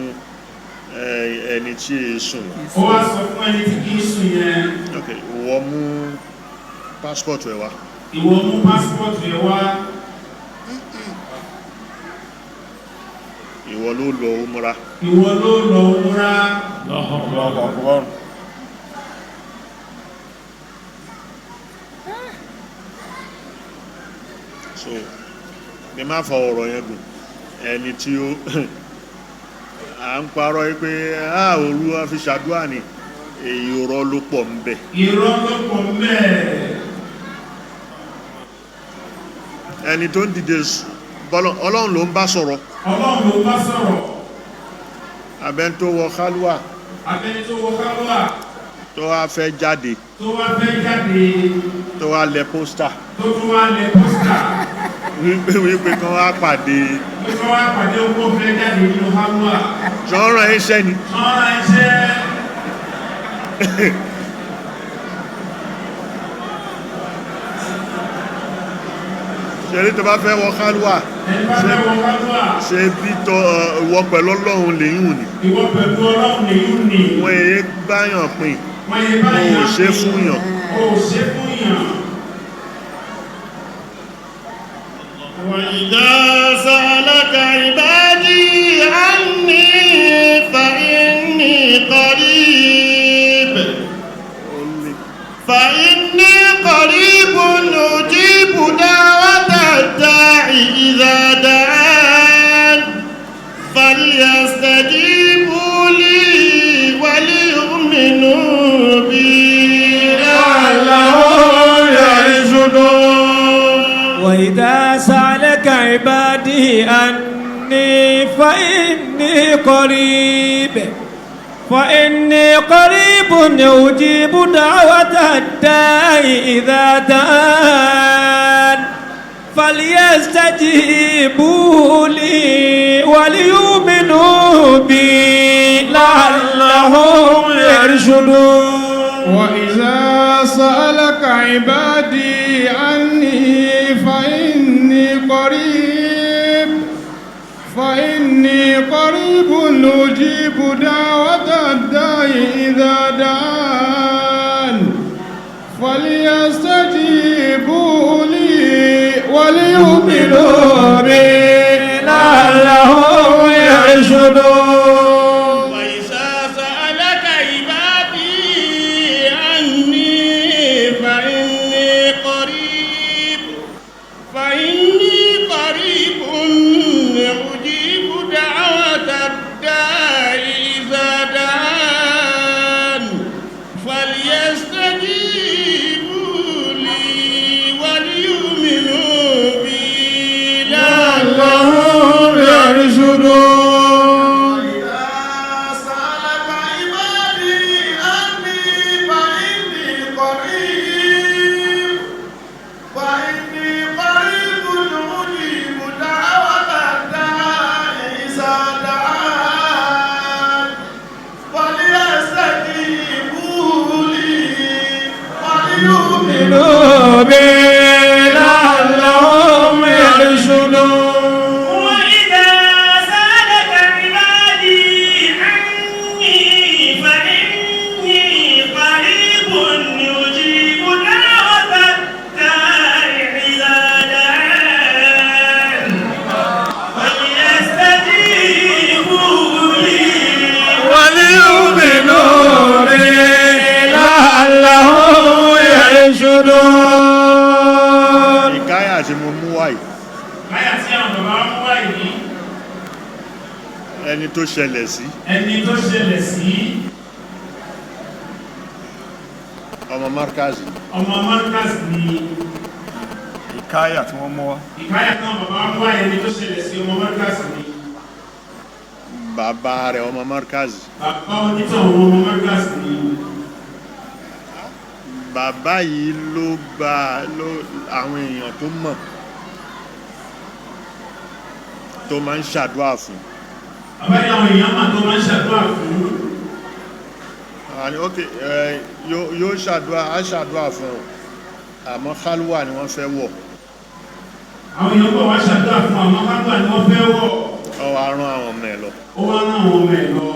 ẹni tí èé sùn. ó wá sọ fún ẹni tí kì í sùn yẹn. ok ìwọ mú passport ẹ wá. ìwọ ló lọ umra. so ní má fọ ọ̀rọ̀ yẹn gùn ẹni tí ó à ń parọ́ pé òru a fi ṣàdúrà ni èyí irọ́ ló pọ̀ ń bẹ. ẹni tó ń dìde ọlọ́run ló ń bá sọ̀rọ̀. abẹ́ni tó wọ kálúwà. tó wá fẹ́ jáde. tó wá lẹ pósítà. wípé kan wá pàdé. owó fẹ́ jáde nínú kálúwà. ṣọ́nrán iṣẹ́ ni. ṣeré tó bá fẹ́ wọ kálúwà ṣe bí tọ́ ìwọ pẹ̀lú ọlọ́run lèyún ni. wọ́n èé gbáyàn pín o ò ṣe fúnyàn. وإذا سألك عبادي عني فإني قريب أجيب دعوة الداعي إذا دعان فليستجيبوا لي وليؤمنوا بي لعلهم يرشدون. وإذا سألك عبادي عني فإني قريب فإني قريب أجيب دعوة الداعي إذا دعان فليستجيبوا لي وليؤمنوا بي لعلهم يرشدون. وإذا سألك عبادي عني فإني قريب أجيب دعوة الداعي إذا دعان فليستجيبوا لي وليؤمنوا بي لعلهم يرشدون. وإذا سألك عبادي عني فإني قريب أجيب دعوة الداعي إذا دعان فليستجيبوا لي وليؤمنوا بي لعلهم يرشدون. لعلهم يرشدون. وإذا سألك عبادي عني فإني قريب أجيب دعوة الداعي إذا دعان فليستجيبوا لي وليؤمنوا بي لعلهم يرشدون. ìkáyà tí mo mú wáyé Àyà tí àwọn bàbá mú wá yìí, ẹni tó ṣẹlẹ̀ sí ẹni tó ṣẹlẹ̀ sí ọmọ Markaz ọmọ Markaz ni ìkáyà tí wọ́n mú wá. ìkáyà tí àwọn bàbá mú wá ẹni tó ṣẹlẹ̀ sí ọmọ Markaz ni bàbá rẹ̀ ọmọ Markaz bàbá onítọ̀ ọmọ Markaz ni. bàbá yìí ló gba àwọn èèyàn tó mọ̀ tó máa ń ṣàdúrà fún. Bàbá yìí àwọn èèyàn máa tó máa ń ṣàdúrà fún. àní ok yóò ṣàdúrà á ṣàdúrà fún ọ àmọ́ kálúwà ni wọ́n fẹ́ wọ̀. Àwọn èèyàn bọ̀ wá ṣàdúrà fún àwọn kálúwà ni wọ́n fẹ́ wọ̀. ọ wá rán àwọn ọmọ ẹ̀ lọ. Ó wá rán àwọn ọmọ ẹ̀ lọ.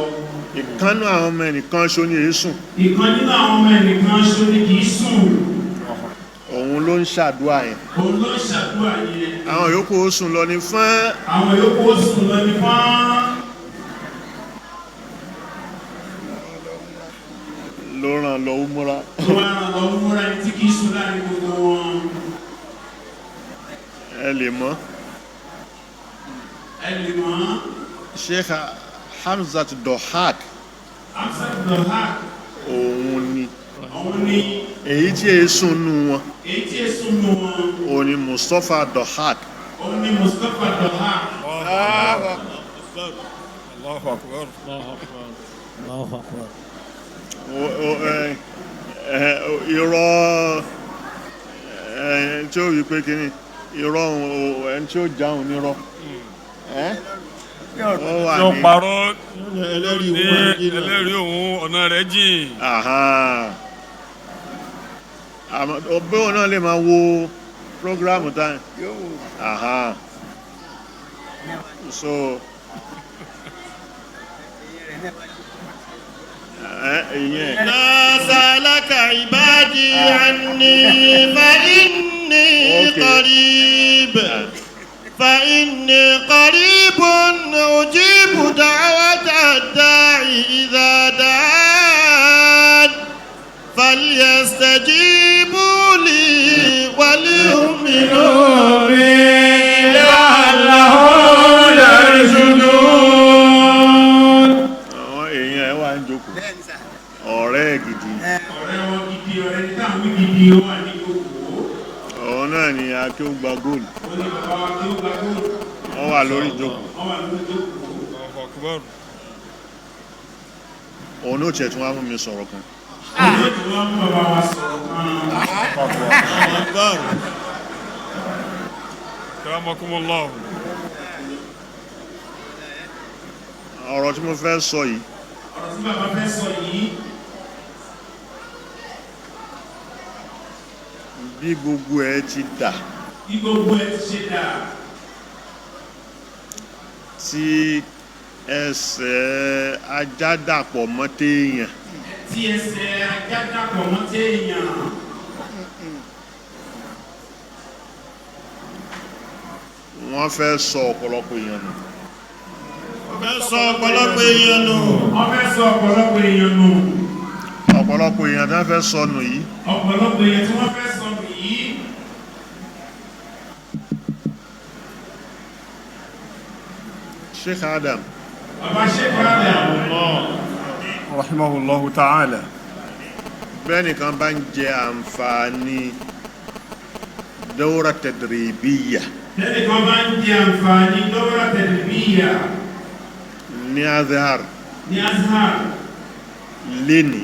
ìkánú àwọn ọmọ ẹnìkan ṣo ní èé sùn. Ìkan nínú àwọn ọmọ ẹnìkan ṣo ni kì í sùn. òun ló ń ṣàdúrà yẹn. Òun ló ń ṣàdúrà yẹn. àwọn yòókù ó sùn lọ ní fán. Àwọn yòókù ó sùn lọ ní fán. ló ràn lọ múra. Ó wá rán lọ múra ẹni tí kì í sùn láàrin gbogbo wọn. ẹ lè mọ̀. Ẹ lè mọ̀. Sheikh Hamzat Dohak Hamzat Dohak òun ni òun ni èyí tí è sùn nù wọn. èyí tí è sùn nù wọn. òun ni Mustapha Dohak. Òun ni Mustapha Dohak. Allahu Akbar. Allahu Akbar. irọ́ tí ó wí pé kíní irọ́ ẹni tí ó jáun nírọ́. yóò parọ́ ẹlẹ́rìí òun ọ̀nà rẹ̀ jìn. ọbẹ̀ òun náà lè máa wo prógrámù táyì. so ìyẹn. sàlákà ìbádí àní فإني قريب أجيب دعوة الداعي إذا دعان فليستجيبوا لي وليؤمنوا بي لعلهم يرشدون. àwọn èèyàn ẹ wá ń jókòó ọ̀rẹ́ gidi. Ọ̀rẹ́ wọn gidi, ọ̀rẹ́ ní táwọn gidi ó wà ní gbogbo. òun náà ni akéwùgbà góòlù. Wọ́n ní bàbá wa kí ó gba góòlù. wọ́n wà lórí ìjókòó. Wọ́n wà lórí ìjókòó. òun ló tiẹ̀ tún wá mú mi sọ̀rọ̀ kan. Karamakumullah. ọ̀rọ̀ tí mo fẹ́ sọ yìí bí gbogbo ẹ ti dà tí ẹsẹ̀ ajá dàpọ̀ mọ́ téèyàn wọ́n fẹ́ sọ ọ̀pọ̀lọpọ̀ èèyàn nù. ọ̀pọ̀lọpọ̀ èèyàn tó fẹ́ sọnù yìí Sheikh Adam Rahimahullahu ta'ala. bẹ́ẹ̀nìkan bá ń jẹ àǹfààní dawra tadribiyya ní Azhar lẹ́ni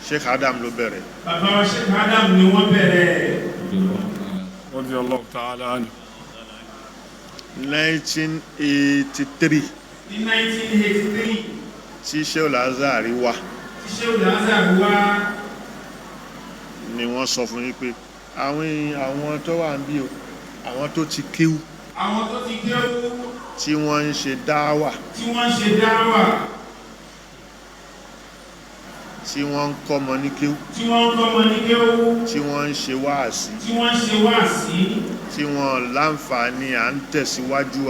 Sheikh Adam ló bẹ̀rẹ̀. bàbá Sheikh Adam ni wọ́n bẹ̀rẹ̀. Radiyallahu ta'ala anhu. 1983 ní 1983 tí Sheikh Azhari wá ni wọ́n sọ fún yín pé àwọn tó wà ń bí o àwọn tó ti kíw tí wọ́n ń ṣe dáwà tí wọ́n ń kọ́mọ ní kíw tí wọ́n ń ṣe wáàsí tí wọ́n láǹfààní à ń tẹ̀síwájú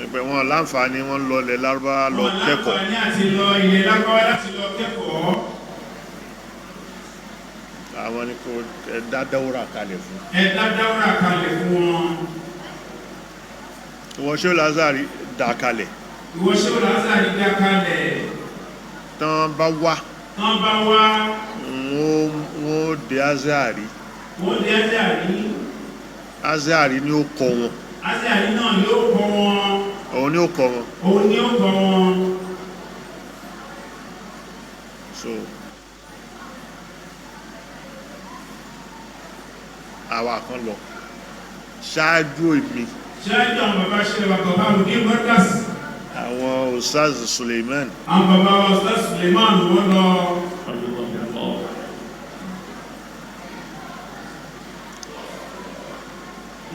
ẹgbẹ́ wọn láǹfààní wọn lọlẹ̀ Lárúbáwá lọ kẹ́kọ̀ọ́ àwọn ni kò ẹ̀dá dáwọ́rà kalẹ̀ fún wọn. ìwọ Sheikh Azhari dá kalẹ̀ tán bá wá wọ́n dé Azhari ni ó kọ wọn Azhari náà yóò kọ́ wọn. òun ni ó kọ wọn. So àwa kan lọ ṣáájú èmi àwọn bàbá ṣe bàbá Mudir Markaz àwọn Ustaz Suleiman àwọn bàbá Ustaz Suleiman wọ́n lọ.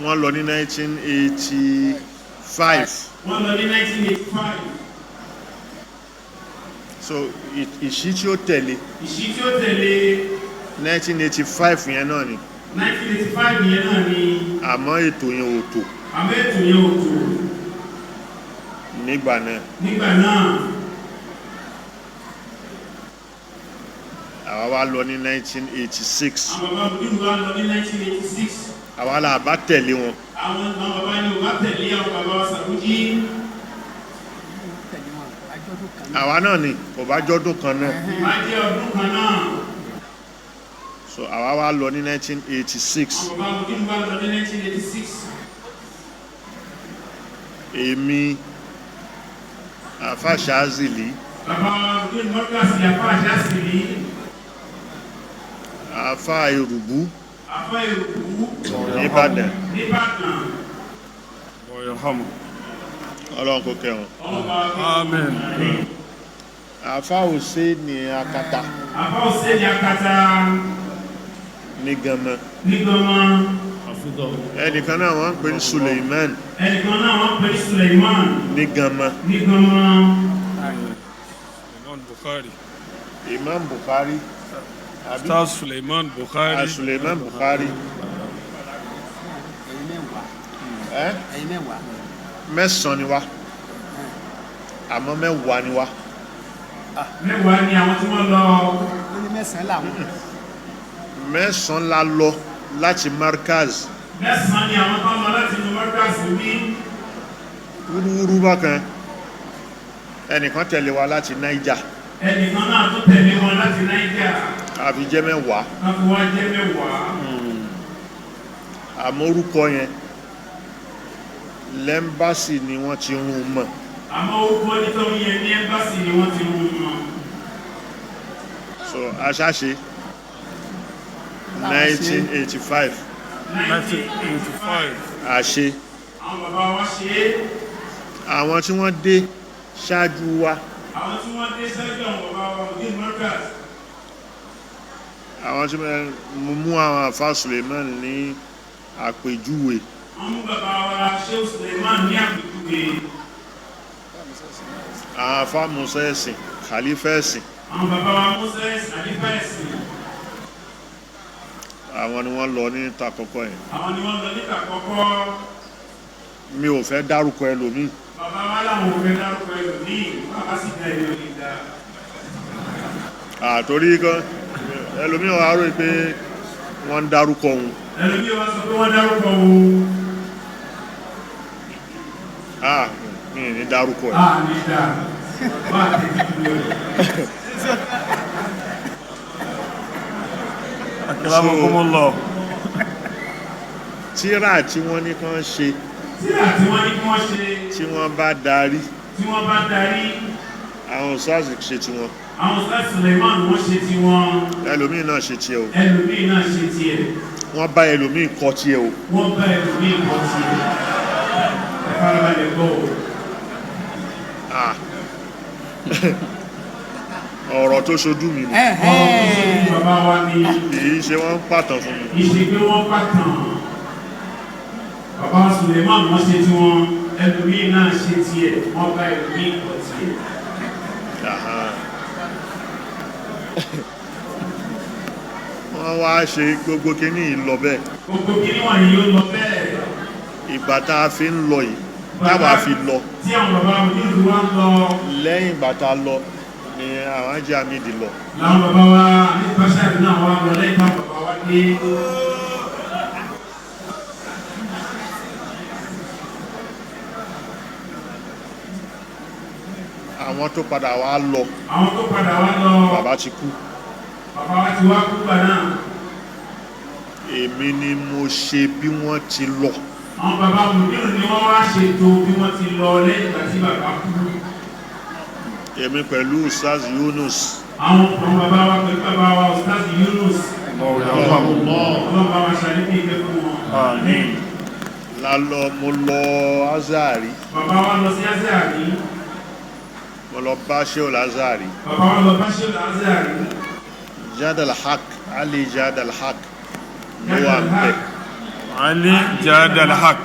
wọ́n lọ ní 1985. So ìṣí tí ó tẹ̀lé 1985 yẹn náà ni àmọ́ ètò yẹn ò tò nígbà náà àwa wá lọ ní 1986 àwa là bá tẹ̀lé wọn. àwọn bàbá ni ò bá tẹ̀lé àwọn bàbá Sàrújí. àwa náà ni kò bá jọ́dún kan náà. má jẹ́ ọdún kan náà. So àwa wá lọ ní 1986. àwọn bàbá Mudir wá lọ ní 1986. èmi àfà Ṣázìlì. bàbá Mudir Markaz sí àfà Ṣázìlì. àfà Ìrùbú. Ìbàdàn. Ọlọ́run kó kẹ́ wọn. Amen. àfà Hùsẹ́ẹ̀nì Akata. ní Gànmà. ẹnìkan náà wọ́n ń pè ní Suleiman. ní Gànmà. Imam Bukhari. Ustaz Suleiman Bukhari. Suleiman Bukhari. Mẹ́sàn-án ni wá àmọ́ mẹ́wàá ni wá. mẹ́wàá ni àwọn tí wọ́n lọ. mẹ́sàn-án la lọ láti Markaz. mẹ́sàn-án ni àwọn tó lọ láti inú Markaz ní. wúrúwúrú bákan ẹnìkan tẹ̀lé wa láti Niger. ẹnìkan náà tó tẹ̀lé wọn láti Niger. àfi jẹ́ mẹ́wàá. àfi wá jẹ́ mẹ́wàá. àmọ́ orúkọ yẹn lẹ́mbàsì ni wọ́n ti rún mọ́. àmọ́ orúkọ nítorí yẹn ní ẹ́mbásì ni wọ́n ti rún mọ́. So aṣáṣe 1985 àṣe àwọn bàbá wa ṣe é. àwọn tí wọ́n dé ṣáájú wa àwọn tí wọ́n dé ṣáájú àwọn bàbá wa Mudir Markaz. àwọn tí mo mú àwọn àfá Suleiman ní àpèjúwe. wọ́n mú bàbá wa Sheikh Suleiman ní àpèjúwe. àwọn àfá Musa ẹ̀sìn Khalifa ẹ̀sìn. àwọn bàbá wa Musa ẹ̀sìn Khalifa ẹ̀sìn. àwọn ni wọ́n lọ ní takọ́kọ́ yẹn. àwọn ni wọ́n lọ ní takọ́kọ́. mi ò fẹ́ dárúkọ ẹlòmíì. bàbá wa làwọn ò fẹ́ dárúkọ ẹlòmíì bàbá sì dá ẹlò ní ìdá. àtorí kan ẹlòmíì wà á rò pé wọ́n ń dárúkọ òun. ẹlòmíì wá sọ pé wọ́n dárúkọ òun. mi ì ní dárúkọ ẹ̀. ní ìdá wà á tẹ̀lé ìlú ẹ̀. Akramakumullah. Tíra tí wọ́n ní kán ṣe. tíra tí wọ́n ní kí wọ́n ṣe. tí wọ́n bá darí. tí wọ́n bá darí. àwọn ustaz ṣe tiwọn. àwọn Ustaz Suleiman wọ́n ṣe tiwọn. ẹlòmíì náà ṣe tiẹ̀ o. ẹlòmíì náà ṣe tiẹ̀. wọ́n bá ẹlòmíì kọ tiẹ̀ o. wọ́n bá ẹlòmíì kọ tiẹ̀. ẹ farabalẹ̀ gbọ́ o. ọ̀rọ̀ tó ṣojú mi ni. bàbá wa ni. èyí ṣe wọ́n pàtàn fún mi. ìṣe pé wọ́n pàtàn. bàbá Suleiman wọ́n ṣe tiwọn. ẹlòmíì náà ṣe tiẹ̀. wọ́n bá ẹlòmíì kọ tiẹ̀. wọ́n wá ṣe gbogbo kíní yìí lọ bẹ́ẹ̀. gbogbo kíní wọ̀nyí yóò lọ bẹ́ẹ̀. ìgbà tá a fi ń lọ yìí táwa fi lọ. tí àwọn bàbá Mudir wa ń lọ. lẹ́yìn ìgbà tá a lọ ni àwọn ajá mi di lọ. làwọn bàbá wa ní pàṣẹ náà wà lọ lẹ́yìn táwọn bàbá wa dé. àwọn tó padà wá lọ. àwọn tó padà wá lọ. bàbá ti kú. bàbá wa ti wá kú gbà náà. èmi ni mo ṣe bí wọ́n ti lọ. àwọn bàbá Mudir ni wọ́n wá ṣètò bí wọ́n ti lọ lẹ́yìn ìgbà tí bàbá kú. èmi pẹ̀lú Ustaz Yunus. àwọn bàbá wa pẹ̀lú bàbá wa Ustaz Yunus. ọlọ́pàá wa ṣàlékún ìgbẹ́ fún wọn. Àmín. mo lọ Azari. bàbá wa lọ sí Azari. mo lọ bá Sheikh Azari. bàbá wa lọ bá Sheikh Azari. Jadal Haq Ali Jadal Haq ló wà ń bẹ̀. Ali Jadal Haq.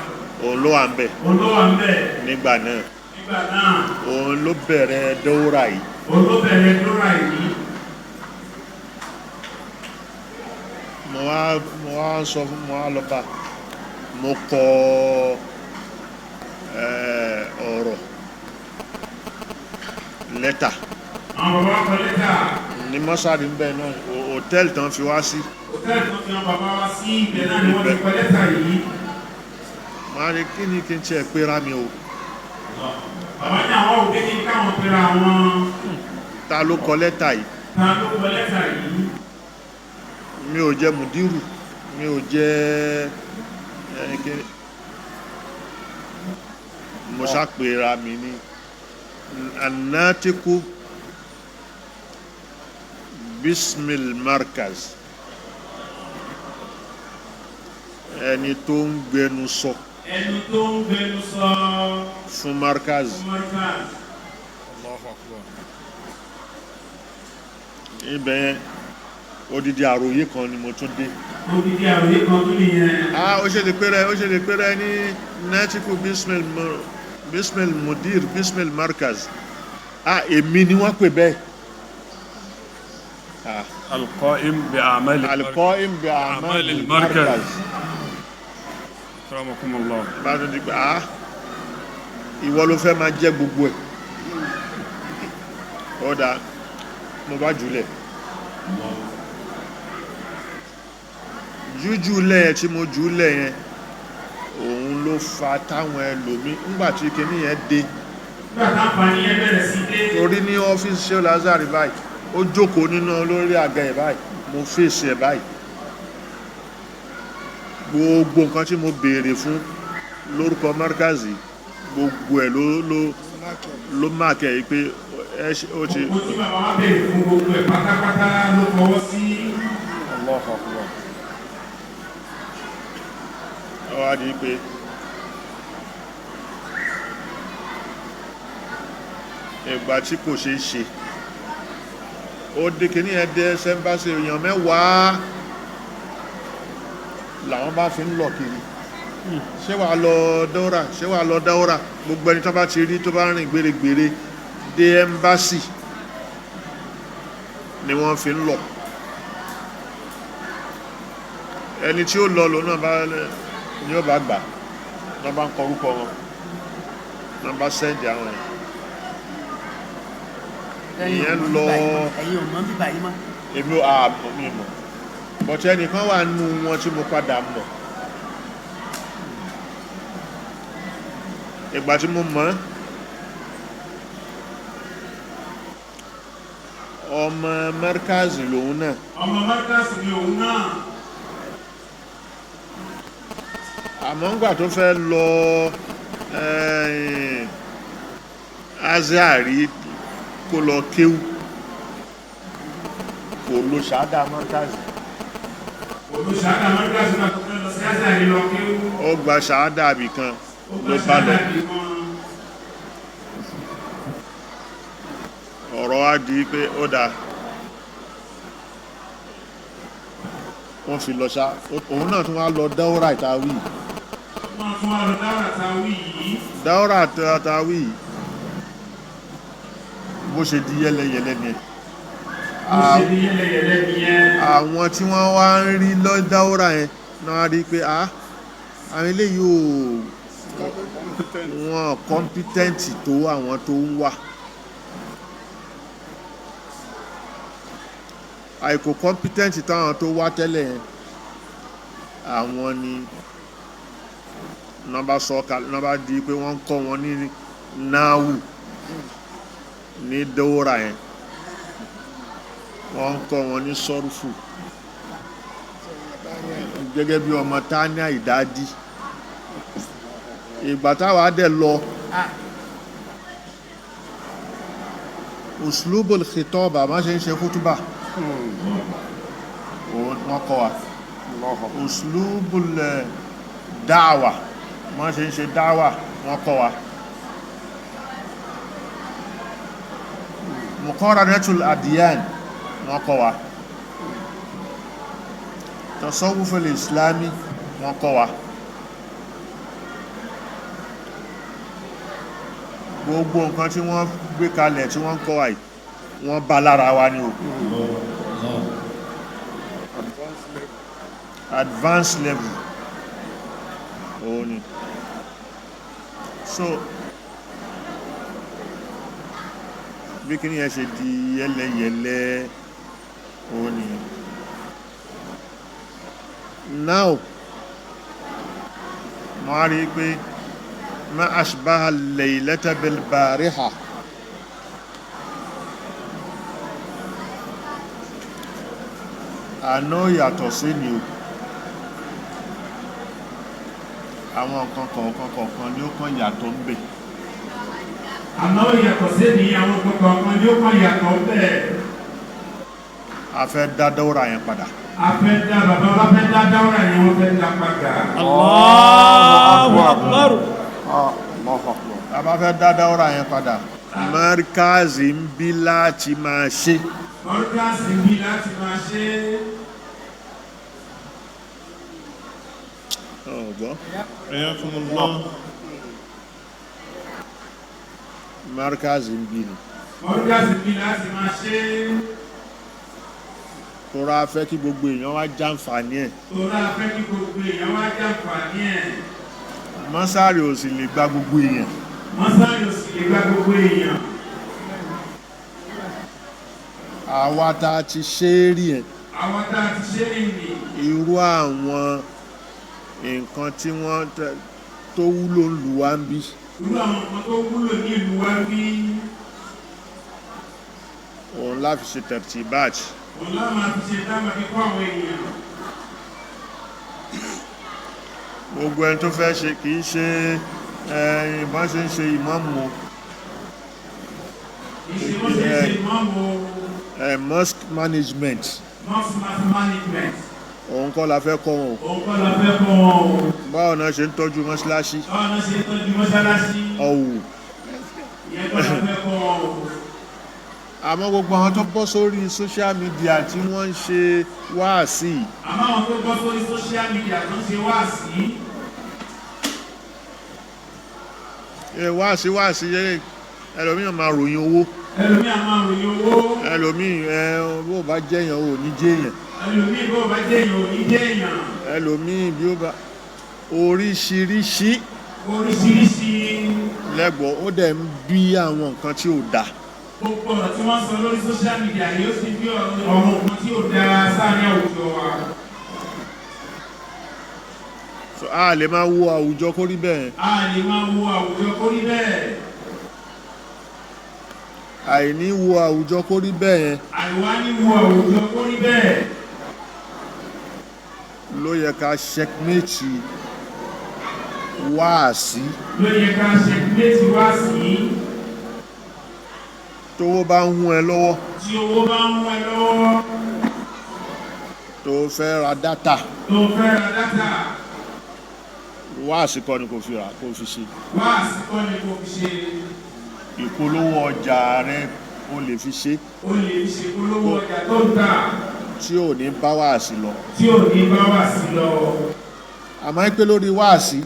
òun ló wà ń bẹ̀. òun ló wà ń bẹ̀. nígbà náà. nígbà náà. òun ló bẹ̀rẹ̀ dóòrà yìí. òun ló bẹ̀rẹ̀ dóòrà yìí. mo wá sọ fún mo wá lọ bá mo kọ ọ̀rọ̀ lẹ́tà. àwọn bàbá kọ lẹ́tà. ní mọ́sáàdì ń bẹ̀ náà hòtẹ́ẹ̀lì tán fi wá sí. hòtẹ́ẹ̀lì tán fi wọn bàbá wá sí ibẹ̀ náà ni wọ́n ti kọ lẹ́tà yìí. máa ní kí ni kí n tiẹ̀ pera mi o. bàbá ní àwọn òbí kí n káwọn pera wọn. ta ló kọ lẹ́tà yìí. ta ló kọ lẹ́tà yìí. mi ò jẹ́ Mudiru mi ò jẹ́ ẹnikẹ́ni. mo ṣàpèrà mi ní anatiku bismil Markaz ẹni tó ń gbẹnu sọ. ẹni tó ń gbẹnu sọ. fún Markaz. Allahu Akbar. ibẹ̀ odidi àròyé kan ni mo tún dé. odidi àròyé kan tún nìyẹn. ó ṣe lè pẹ́rẹ́ ní natiku bismil Mudir bismil Markaz. èmi ni wọ́n pè bẹ́ẹ̀. القائم بأعمال المركز. أكرمكم الله. bá a tún di pé ìwọ ló fẹ́ máa jẹ́ gbogbo ẹ̀. ó dáa mo bá jùlẹ̀. jújúlẹ̀ yẹn tí mo jùlẹ̀ yẹn òun ló fa táwọn ẹlòmí ńgbàtí kìíní yẹn dé. torí ní ọ́fíìsì Sheikh Lazari báyìí ó jókòó nínú lórí àga ẹ̀ báyìí mo fèsì ẹ̀ báyìí gbogbo nǹkan tí mo béèrè fún lórúkọ Markazi gbogbo ẹ̀ ló máàkẹ́ yìí pé ó ti Gbogbo tí bàbá wa bèèrè fún gbogbo ẹ̀ pátápátá ló fọwọ́ sí. Allahu Akbar. Ó wá di pé ìgbà tí kò ṣe é ṣe ó dékè ní ẹ̀dẹ́ sẹ́mbáṣe èèyàn mẹ́wàá làwọn bá fi ń lọ kiri ṣé wàá lọ dáwọ́rà ṣé wàá lọ dáwọ́rà gbogbo ẹni tó bá ti rí tó bá rìn gbèrègbèrè dé ẹ́mbásì ni wọ́n fi ń lọ ẹni tí ó lọ lò náà bá ní ó bá gbà náà bá ń kọ orúkọ wọn náà bá sẹ́ndì àwọn ìyẹn lọ ẹ̀yin ò mọ̀ bíbá yìí mọ́. èmi ò ààbò mi mọ̀ bọ̀tí ẹnìkan wà nù wọn tí mo padà mọ̀ ìgbà tí mo mọ̀ ọmọ Markaz lòun náà Ọmọ Markaz ni òun náà. àmọ́ ńgbà tó fẹ́ lọ Azari kó lọ kéwú kò lo ṣáádà Markaz Olùṣàdá Markaz náà tó fẹ́ lọ sí Azari lọ kéwú. ó gba ṣáádà àbìkan ló bá lọ ọ̀rọ̀ á di pé ó dáa wọ́n fi lọ ṣá òun náà tún wá lọ dáwọ́rà ìtawí Wọ́n tún wá lọ dáwọ́rà táwí yìí. dáwọ́rà ìtawí bó ṣe di yẹ́lẹyẹ̀lẹ ni Ó ṣe ní yẹ́lẹyẹ̀lẹ nìyẹn. àwọn tí wọ́n wá ń rí lọ dáwọ́rà yẹn náà rí pé àwọn eléyìí wọn kọ́mpítẹ́ǹtì tó àwọn tó ń wà àìkò kọ́mpítẹ́ǹtì táwọn tó wá tẹ́lẹ̀ yẹn àwọn ni nọ́bá di pé wọ́n kọ́ wọn ní náwù ní dọ́wọ́rà yẹn wọ́n kọ́ wọn ní sọ́rùfù gẹ́gẹ́ bí ọmọ tánìá ìdádí ìgbà táwa dẹ̀ lọ uslubul khitaba má ṣe ń ṣe kútúbà wọ́n kọ́ wa uslubul dáwà má ṣe ń ṣe dáwà wọ́n kọ́ wa muqaranatul adiyan wọ́n kọ́ wa tasawuful islami wọ́n kọ́ wa gbogbo nǹkan tí wọ́n gbé kalẹ̀ tí wọ́n kọ́ wa yìí wọ́n bá lára wa ní o advanced level òun ni so bí kí ní ẹ ṣe di yẹ́lẹyẹ̀lẹ òun ni now mo á rí pé ma ashbaha al-laylata bil-bariha àná yàtọ̀ sí ni o àwọn nǹkan kọ̀ọ̀kan ni ó kàn yàtọ̀ ń bẹ Àmọ́ ìyàtọ̀ sí ní àwọn kọ̀ọ̀kan ni ó kàn yàtọ̀ bẹ́ẹ̀. a fẹ́ dá dáwọ́rà yẹn padà Bàbá wa fẹ́ dá dáwọ́rà yẹn wọ́n fẹ́ dá padà. Allahu Akbar. a bá fẹ́ dá dáwọ́rà yẹn padà Markaz ń bí láti máa ṣe Markaz ń bí láti máa ṣe. ọ̀gbọ́n Ayakumullah. Markaz ń bí ni Markaz ń bí láti máa ṣe. tóra fẹ́ kí gbogbo èèyàn wá jàǹfààní ẹ̀ Tóra fẹ́ kí gbogbo èèyàn wá jàǹfààní ẹ̀. mọ́sárì ò sì lè gba gbogbo èèyàn Mọ́sálì ò sì lè gba gbogbo èèyàn. àwa tá a ti ṣe é rí ẹ̀ Àwọn tá a ti ṣe é ní irú àwọn nǹkan tí wọ́n tó wúlò ń lù wá ń bí irú àwọn kan tó wúlò ní ìlú wa bí. òun láfi ṣe tẹ̀tìbáàtì Òun láwọn àti ṣe dáwọn kíkọ́ àwọn èèyàn. gbogbo ẹni tó fẹ́ ṣe kìí ṣe ìbọn ṣe ń ṣe ìmáàmù mosque management òun kọ́ la fẹ́ kọ́ wọn báwo náà ṣe ń tọ́jú mọ́ṣáláṣí ọ̀wù àmọ́ gbogbo àwọn tó bọ́ sórí social media tí wọ́n ń ṣe wáàsí wáàsí ẹlòmíràn máa ròyìn owó ẹlòmíràn bó bá jẹ́yàn ò ní jẹ́yàn ẹlòmíràn bí ó bá oríṣiríṣi lẹ́gbọ̀ọ́ ó dẹ̀ ń bí àwọn nǹkan tí ò dáa. Gbogbo ọ̀rọ̀ tí wọ́n sọ lórí social media yóò sì bí ọ̀rọ̀ nǹkan tí ò dáa sáàrin àwùjọ wa. So a lè máa wo àwùjọ kó rí bẹ́ẹ̀. Àìní wo àwùjọ kó rí bẹ́ẹ̀. Àìwá ní wo àwùjọ kó rí bẹ́ẹ̀. Ló yẹ ká checkmate wáàsí. Tówó bá ń hún ẹ lọ́wọ́. Tó fẹ́ ra dátà. Wáàsí kọ́ ni kò fi ṣe. Ìpolówó ọjà rẹ o lè fi ṣe. Ìpolówó ọjà tó ń tà. Tí ò ní bá wáàsí lọ. Àmọ́ ń pé lórí wáàsí.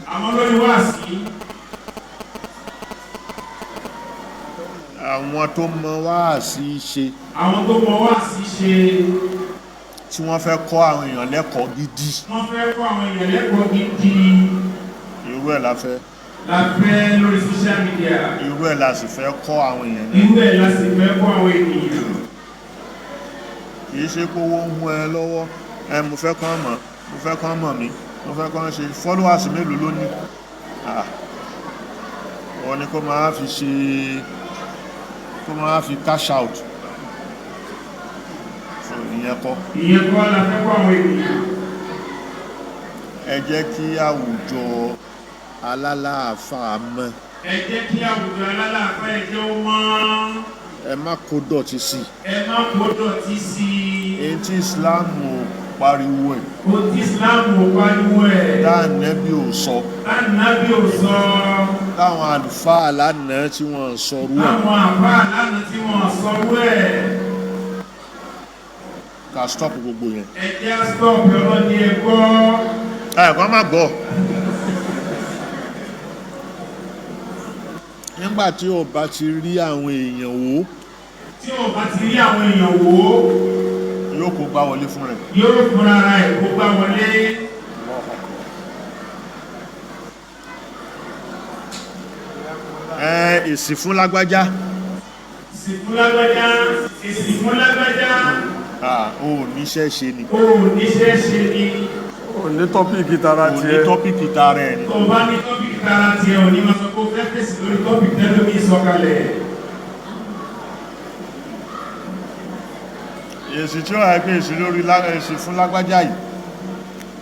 Àwọn tó mọ wáàsí ṣe. Tí wọ́n fẹ́ kọ́ àwọn èèyàn lẹ́kọ̀ọ́ gidi. Irú ẹ̀ la fẹ́. Lórí social media. Irú ẹ̀ la sì fẹ́ kọ́ àwọn èèyàn. Kìí ṣe pé owó ń mú ẹ lọ́wọ́ mo fẹ́ kán mọ̀ mí mo fẹ́ kán ṣe followers mélòó ló ní wọ́n ní kó máa fi cash out so ìyẹn kọ́ la fẹ́ kọ́ àwọn ènìyàn. Ẹ jẹ́ kí àwùjọ alálàáfáà mọ́. Ẹ má kó dọ̀tí sí. Èyí tí Islam ò pariwo ẹ̀. Dáànẹ́bí ò sọ. Táwọn àlùfáà lánàá tí wọ́n sọrú ẹ̀. Ká stop gbogbo yẹn. Ẹ̀kọ́ má gbọ́. Nígbà tí o bá ti rí àwọn èèyàn wò. Yóò kó gbá wọlé fún rẹ̀. Èsì fún lágbájá. O níṣẹ́ ṣe ni. O ní tọ́pìkì tara tiẹ̀. O ní tọ́pìkì tara ẹ̀ ni. Tó bá ní tọ́pìkì tara tiẹ̀ ò ní máa sọ pé ó fẹ́ fèsì lórí tọ́pìkì tẹ́lómi sọ̀kalẹ̀. Èsì tí ó rà pé èsì lórí èsì fún lágbájá yìí.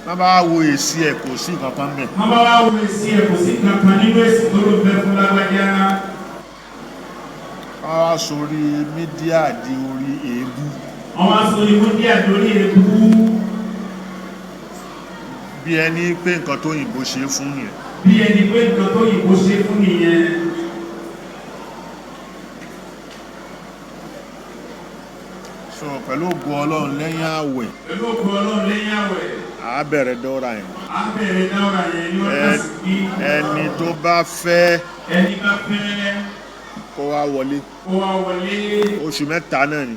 Má bá wo èsì ẹ̀ kò sí kankan bẹ̀. Nínú èsì tó ló fẹ́ fún lágbájá. Wọ́n wá sórí mídíà di orí èébú. Bí ẹni pé nǹkan tó yìnbó ṣe fún nìyẹn. So pẹ̀lú ògo Ọlọ́run lẹ́yìn àwẹ̀. A bẹ̀rẹ̀ dọ́ra yẹn. Ẹni tó bá fẹ́. Kó wá wọlé. Oṣù mẹ́ta náà ni.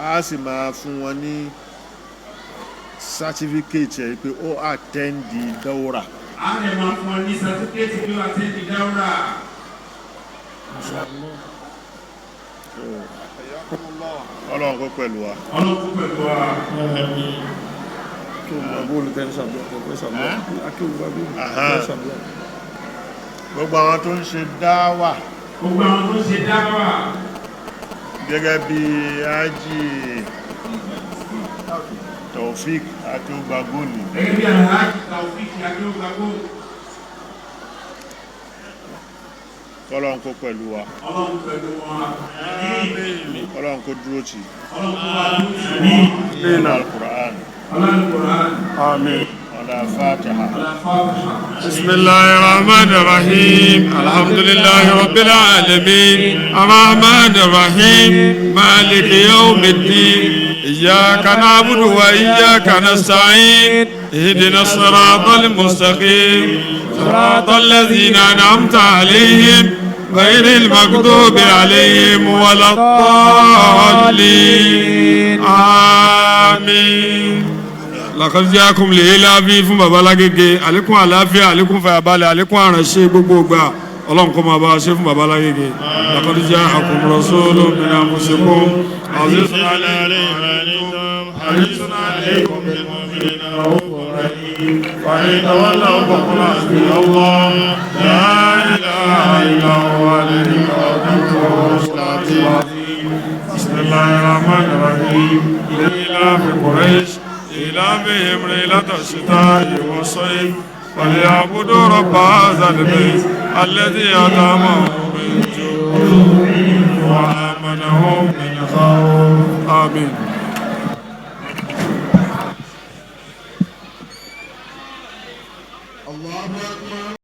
A sì máa fún wọn ní certificate ẹ̀ pé ó attend the dawra. Ọlọ́run kó pẹ̀lú wa. Gbogbo àwọn tó ń ṣe dáwà. Gẹ́gẹ́ bí Ájì Taofik Akéwùgbàgbóni. gẹ́gẹ́ bí Alhaji Taofik Akéwùgbàgbóni. Ọlọ́run kó pẹ̀lú wa. Ọlọ́run pẹ̀lú wọn. Ọlọ́run kó dúró tì. Ọlọ́run kó wá dúró tì. Ọlá Al-Qur'an. Ọlá Al-Qur'an. Àmín. Ọlá Fatiha. Ọlá Fatiha. بسم الله الرحمن الرحيم الحمد لله رب العالمين الرحمن الرحيم مالك يوم الدين إياك نعبد وإياك نستعين اهدنا الصراط المستقيم صراط الذين أنعمت عليهم غير المغضوب عليهم ولا الضالين آمين لقد جاءكم لإلاف fún baba Agege àlékún àlàáfíà àlékún fàyàbalẹ̀ àlékún àránṣẹ́ gbogbo ìgbà Ọlọ́run kó máa bá ṣe fún baba Agege لقد جاءكم رسول من أنفسكم عزيز عليه ما عنتم حريص عليكم بالمؤمنين رؤوف رحيم فإن تولوا فقل حسبي الله لا إله إلا هو عليه توكلت وهو العظيم بسم الله الرحمن الرحيم لإلاف قريش إلههم ليلة الشتاء والصيف فليعبدوا رب هذا البيت الذي أطعمهم من جوع وآمنهم من خوف آمين